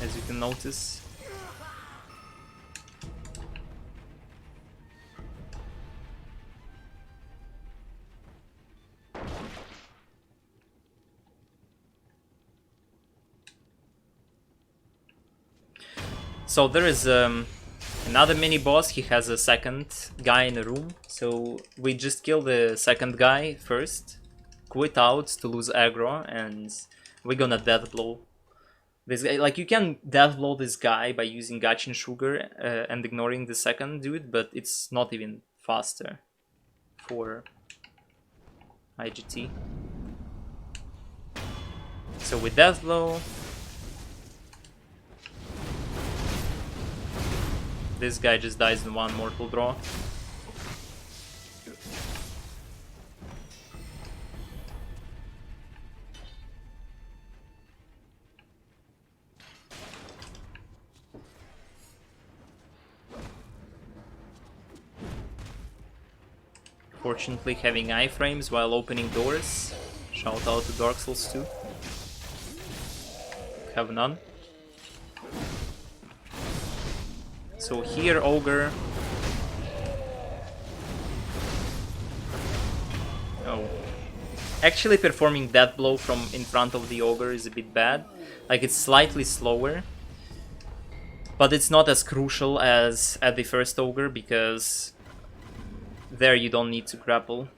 As you can notice. So there is another mini boss. He has a second guy in the room. So we just kill the second guy first, quit out to lose aggro, and we're gonna death blow this guy. Like, you can death blow this guy by using Gachin Sugar and ignoring the second dude, but it's not even faster for IGT. So with death blow, this guy just dies in one mortal draw. Fortunately, having iframes while opening doors. Shout out to Dark Souls 2. Have none. So here, Ogre. Oh. Actually, performing Death Blow from in front of the Ogre is a bit bad. Like, it's slightly slower. But it's not as crucial as at the first Ogre, because there you don't need to grapple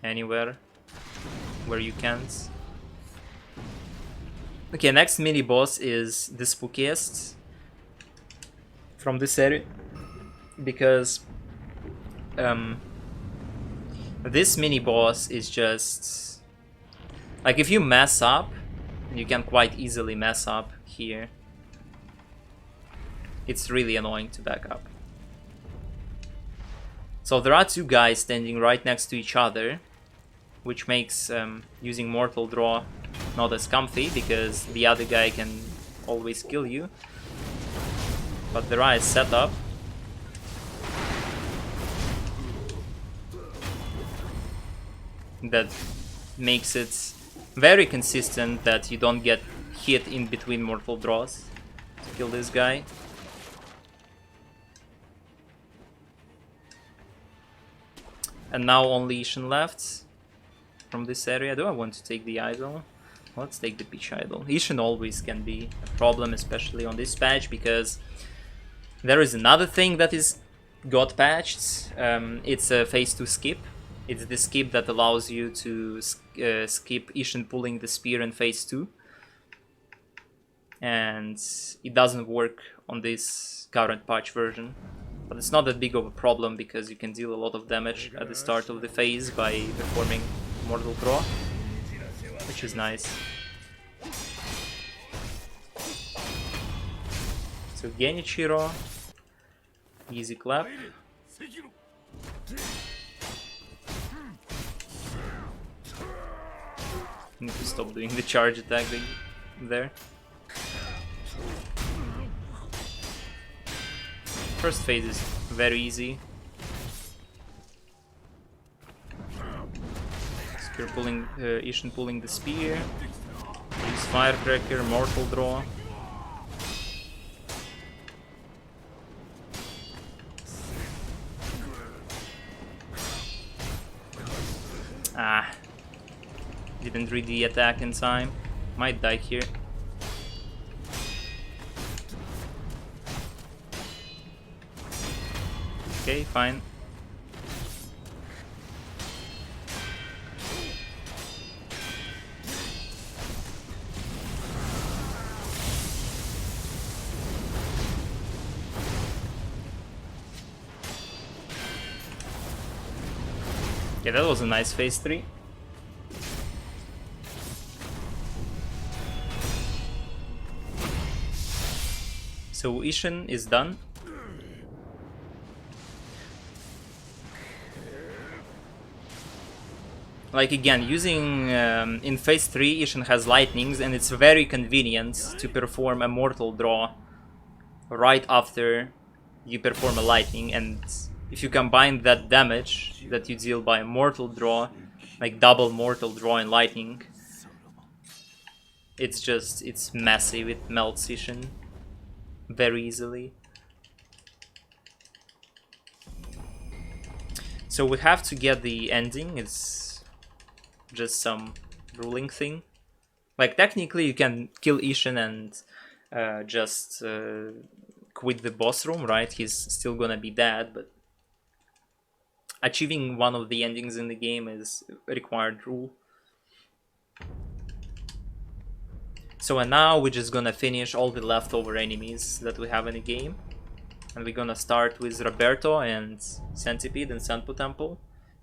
anywhere where you can't. Okay, next mini boss is the spookiest from this area, because this mini boss is just like, if you mess up, you can quite easily mess up here. It's really annoying to back up. So there are two guys standing right next to each other, which makes using Mortal Draw not as comfy, because the other guy can always kill you. But there are a setup. That makes it very consistent that you don't get hit in between mortal draws to kill this guy. And now only Ishin left from this area. Do I want to take the idol? Let's take the Peach Idol. Ishin always can be a problem, especially on this patch, because there is another thing that got patched. It's a phase 2 skip. It's the skip that allows you to skip Ishin pulling the spear in phase 2. And it doesn't work on this current patch version. But it's not that big of a problem, because you can deal a lot of damage at the start of the phase by performing Mortal Draw, which is nice. So Genichiro, easy clap. Need to stop doing the charge attack there. First phase is very easy. Sekiro pulling, Ishin pulling the spear. Use Firecracker, Mortal Draw. Ah, didn't read the attack in time. Might die here. Okay, fine. Yeah, that was a nice phase 3. So Ishin is done. Like again, using in phase 3 Ishin has lightnings and it's very convenient to perform a mortal draw right after you perform a lightning, and if you combine that damage that you deal by a mortal draw, like double mortal draw and lightning, it's massive. It melts Ishin very easily. So we have to get the ending. It's just some ruling thing. Like technically you can kill Ishin and just quit the boss room, right? He's still gonna be dead, but achieving one of the endings in the game is a required rule. So and now we're just gonna finish all the leftover enemies that we have in the game. And we're gonna start with Roberto and Centipede and Senpu Temple.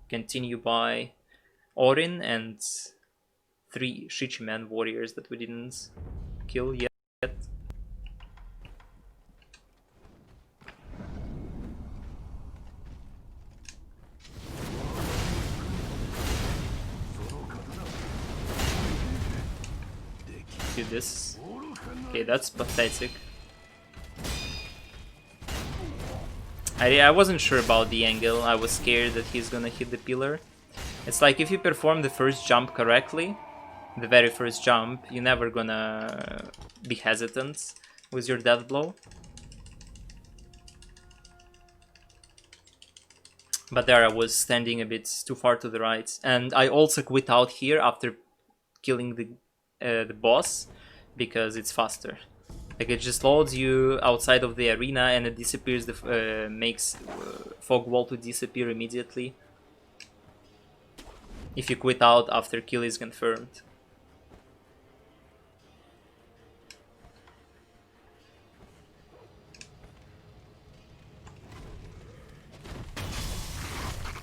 Continue by Orin and 3 Shichiman warriors that we didn't kill yet. Do this. Okay, that's pathetic. I wasn't sure about the angle. I was scared that he's gonna hit the pillar. It's like if you perform the first jump correctly, the very first jump, you're never gonna be hesitant with your death blow. But there I was standing a bit too far to the right, and I also quit out here after killing the boss because it's faster. Like it just loads you outside of the arena and it disappears, makes fog wall to disappear immediately if you quit out after kill is confirmed.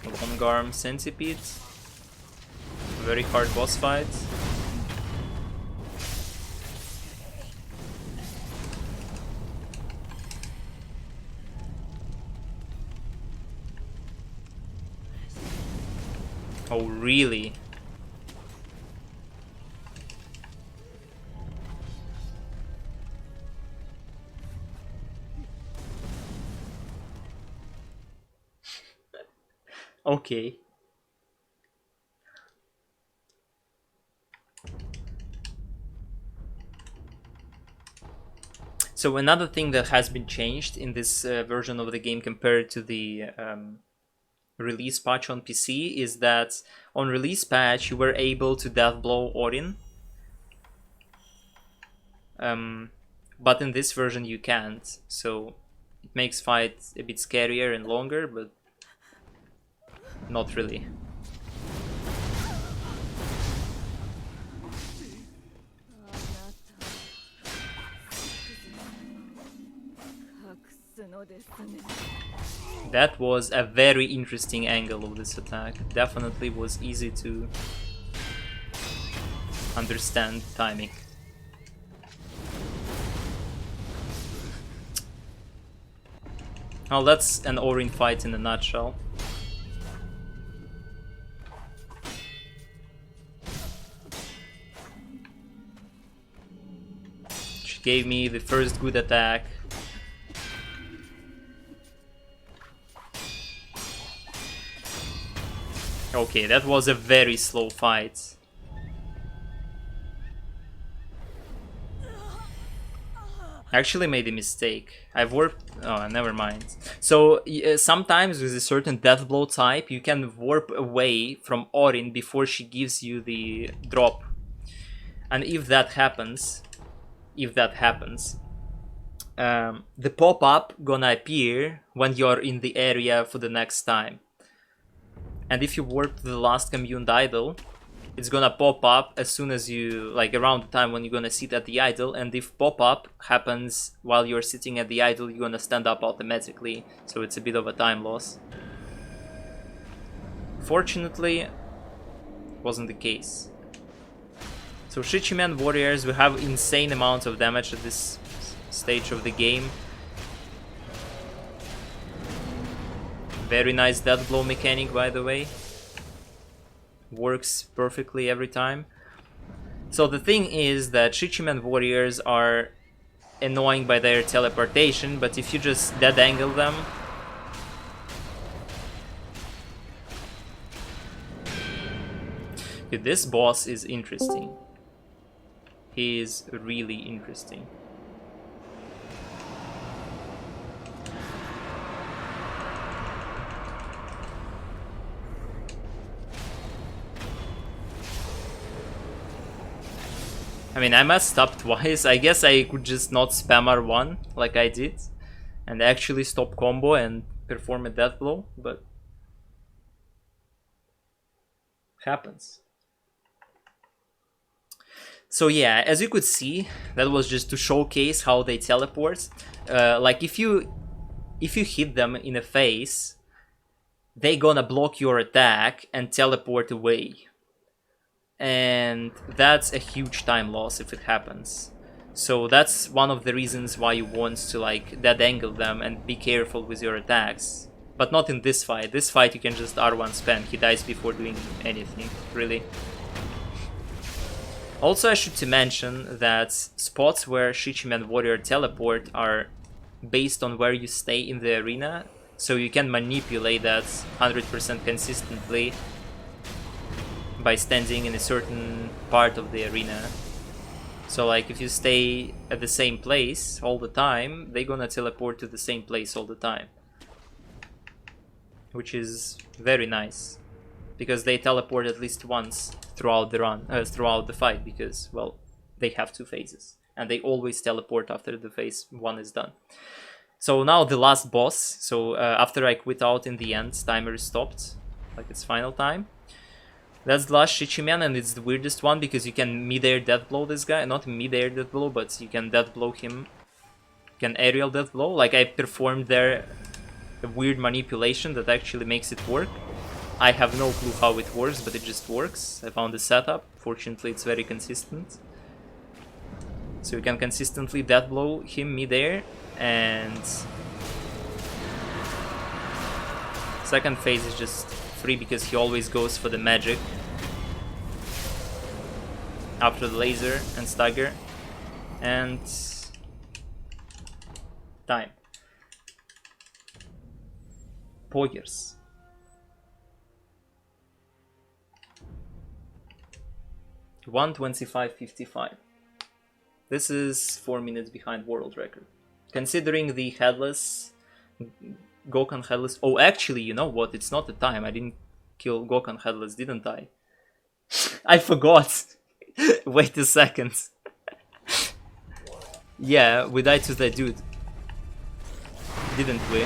Long arm Centipede. Very hard boss fight. Oh, really? Okay. So another thing that has been changed in this version of the game compared to the release patch on PC is that on release patch you were able to death blow Orin, but in this version you can't, so it makes fight a bit scarier and longer, but not really. That was a very interesting angle of this attack. Definitely was easy to understand timing. Oh, that's an Orin fight in a nutshell. She gave me the first good attack. Okay, that was a very slow fight. I actually made a mistake. I've warped... Oh, never mind. So, sometimes with a certain death blow type, you can warp away from Orin before she gives you the drop. And if that happens... the pop-up gonna appear when you're in the area for the next time. And if you warp to the last communed idol, it's gonna pop up as soon as you, like around the time when you're gonna sit at the idol, and if pop-up happens while you're sitting at the idol, you're gonna stand up automatically, so it's a bit of a time loss. Fortunately, wasn't the case. So Shichiman warriors will have insane amounts of damage at this stage of the game. Very nice death blow mechanic, by the way. Works perfectly every time. So the thing is that Shichiman warriors are annoying by their teleportation, but if you just dead angle them, dude, this boss is interesting. He is really interesting. I mean, I messed up twice. I guess I could just not spam R1 like I did and actually stop combo and perform a death blow, but happens. So yeah, as you could see, that was just to showcase how they teleport. Like if you hit them in the face, they gonna block your attack and teleport away. And that's a huge time loss if it happens. So that's one of the reasons why you want to like dead angle them and be careful with your attacks. But not in this fight. This fight you can just R1 spam. He dies before doing anything, really. Also, I should to mention that spots where Shichiman Warrior teleport are based on where you stay in the arena, so you can manipulate that 100% consistently by standing in a certain part of the arena. So like if you stay at the same place all the time, they're gonna teleport to the same place all the time. Which is very nice. Because they teleport at least once throughout the run, throughout the fight, because, well, they have 2 phases. And they always teleport after the phase 1 is done. So now the last boss. So after I quit out in the end, timer is stopped. Like it's final time. That's the last Shichiman, and it's the weirdest one because you can mid-air death blow this guy. Not mid-air death blow, but you can death blow him. You can aerial death blow. Like I performed there a weird manipulation that actually makes it work. I have no clue how it works, but it just works. I found the setup. Fortunately, it's very consistent. So you can consistently death blow him mid-air, and second phase is just free because he always goes for the magic after the laser and stagger. And time. Poggers. $1:25.55. This is 4 minutes behind world record. Considering the headless, Gokhan headless... Oh, actually, you know what? It's not the time. I didn't kill Gokhan headless, didn't I? I forgot. Wait a second. Yeah, we died to that dude. Didn't we?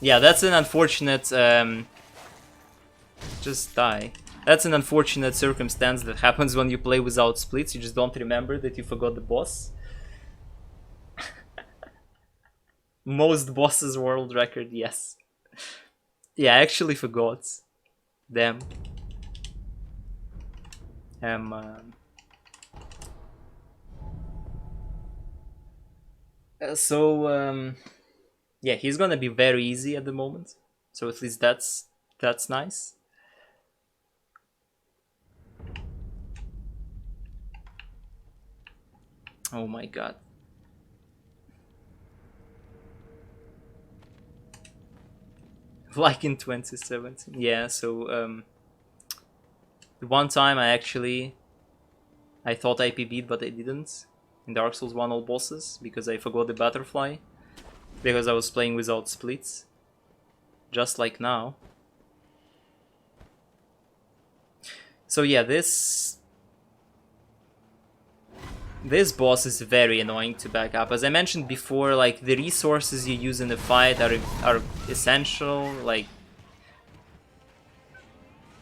Yeah, that's an unfortunate... Just die. That's an unfortunate circumstance that happens when you play without splits. You just don't remember that you forgot the boss. Most bosses world record, yes. Yeah, I actually forgot. Damn. Yeah, he's gonna be very easy at the moment. So at least that's nice. Oh my god. like in 2017. Yeah, so one time I thought I PB'd, but I didn't. In Dark Souls 1 all bosses, because I forgot the butterfly. Because I was playing without splits. Just like now. So yeah, this boss is very annoying to back up. As I mentioned before, like, the resources you use in the fight are essential. Like,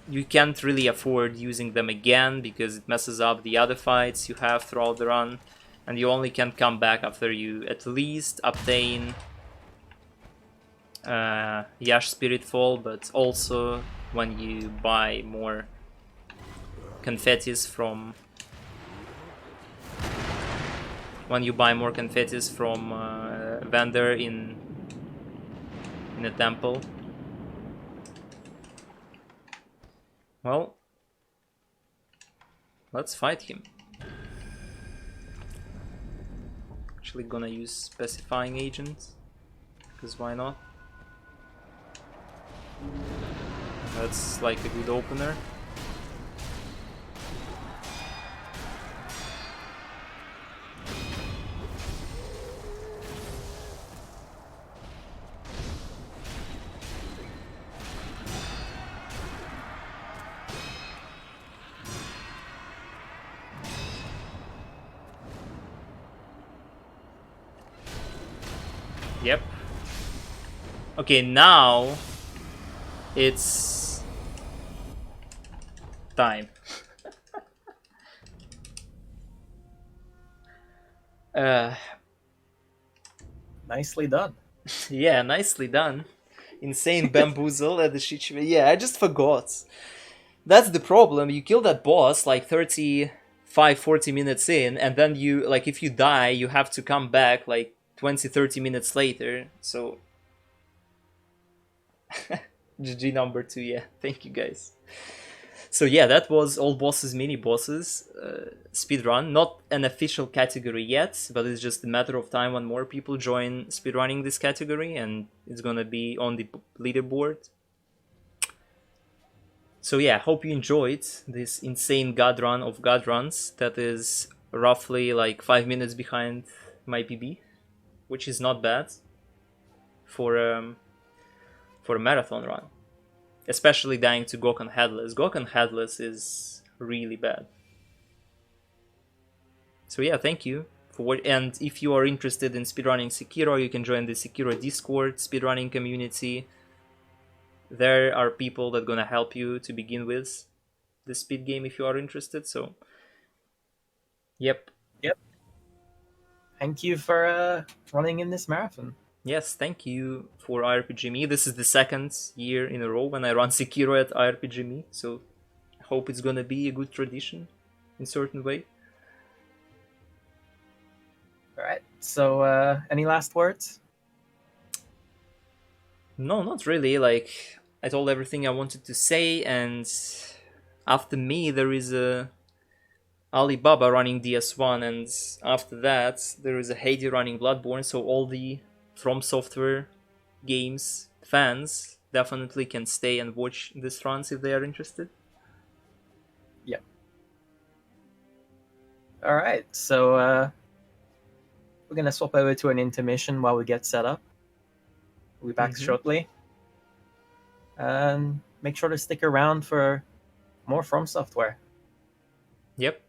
you can't really afford using them again because it messes up the other fights you have throughout the run. And you only can come back after you at least obtain Yash Spirit Fall, but also when you buy more confettis from vendor in a temple. Well, let's fight him. Actually gonna use specifying agent, because why not? That's like a good opener. Yep. Okay, now it's time. Nicely done. Yeah, nicely done. Insane bamboozle at the Shichime. Yeah, I just forgot. That's the problem. You kill that boss like 35-40 minutes in, and then you, like, if you die, you have to come back like 20-30 minutes later. So GG number 2, yeah. Thank you guys. So yeah, that was all bosses, mini bosses, speedrun. Not an official category yet, but it's just a matter of time when more people join speedrunning this category, and it's gonna be on the leaderboard. So yeah, hope you enjoyed this insane god run of god runs that is roughly like 5 minutes behind my PB, which is not bad for a marathon run. Especially dying to Gokhan Headless. Gokhan Headless is really bad. So yeah, thank you for what. And if you are interested in speedrunning Sekiro, you can join the Sekiro Discord speedrunning community. There are people that gonna help you to begin with the speed game if you are interested. So yep. Thank you for running in this marathon. Yes, thank you for ARPGME. This is the second year in a row when I run Sekiro at ARPGME, so I hope it's gonna be a good tradition in certain way. All right. So, any last words? No, not really. Like, I told everything I wanted to say, and after me there is a Alibaba running DS1, and after that there is a Heidi running Bloodborne, so all the From Software games fans definitely can stay and watch this runs if they are interested. Yep. All right. So, we're going to swap over to an intermission while we get set up. We'll be back shortly. And make sure to stick around for more From Software. Yep.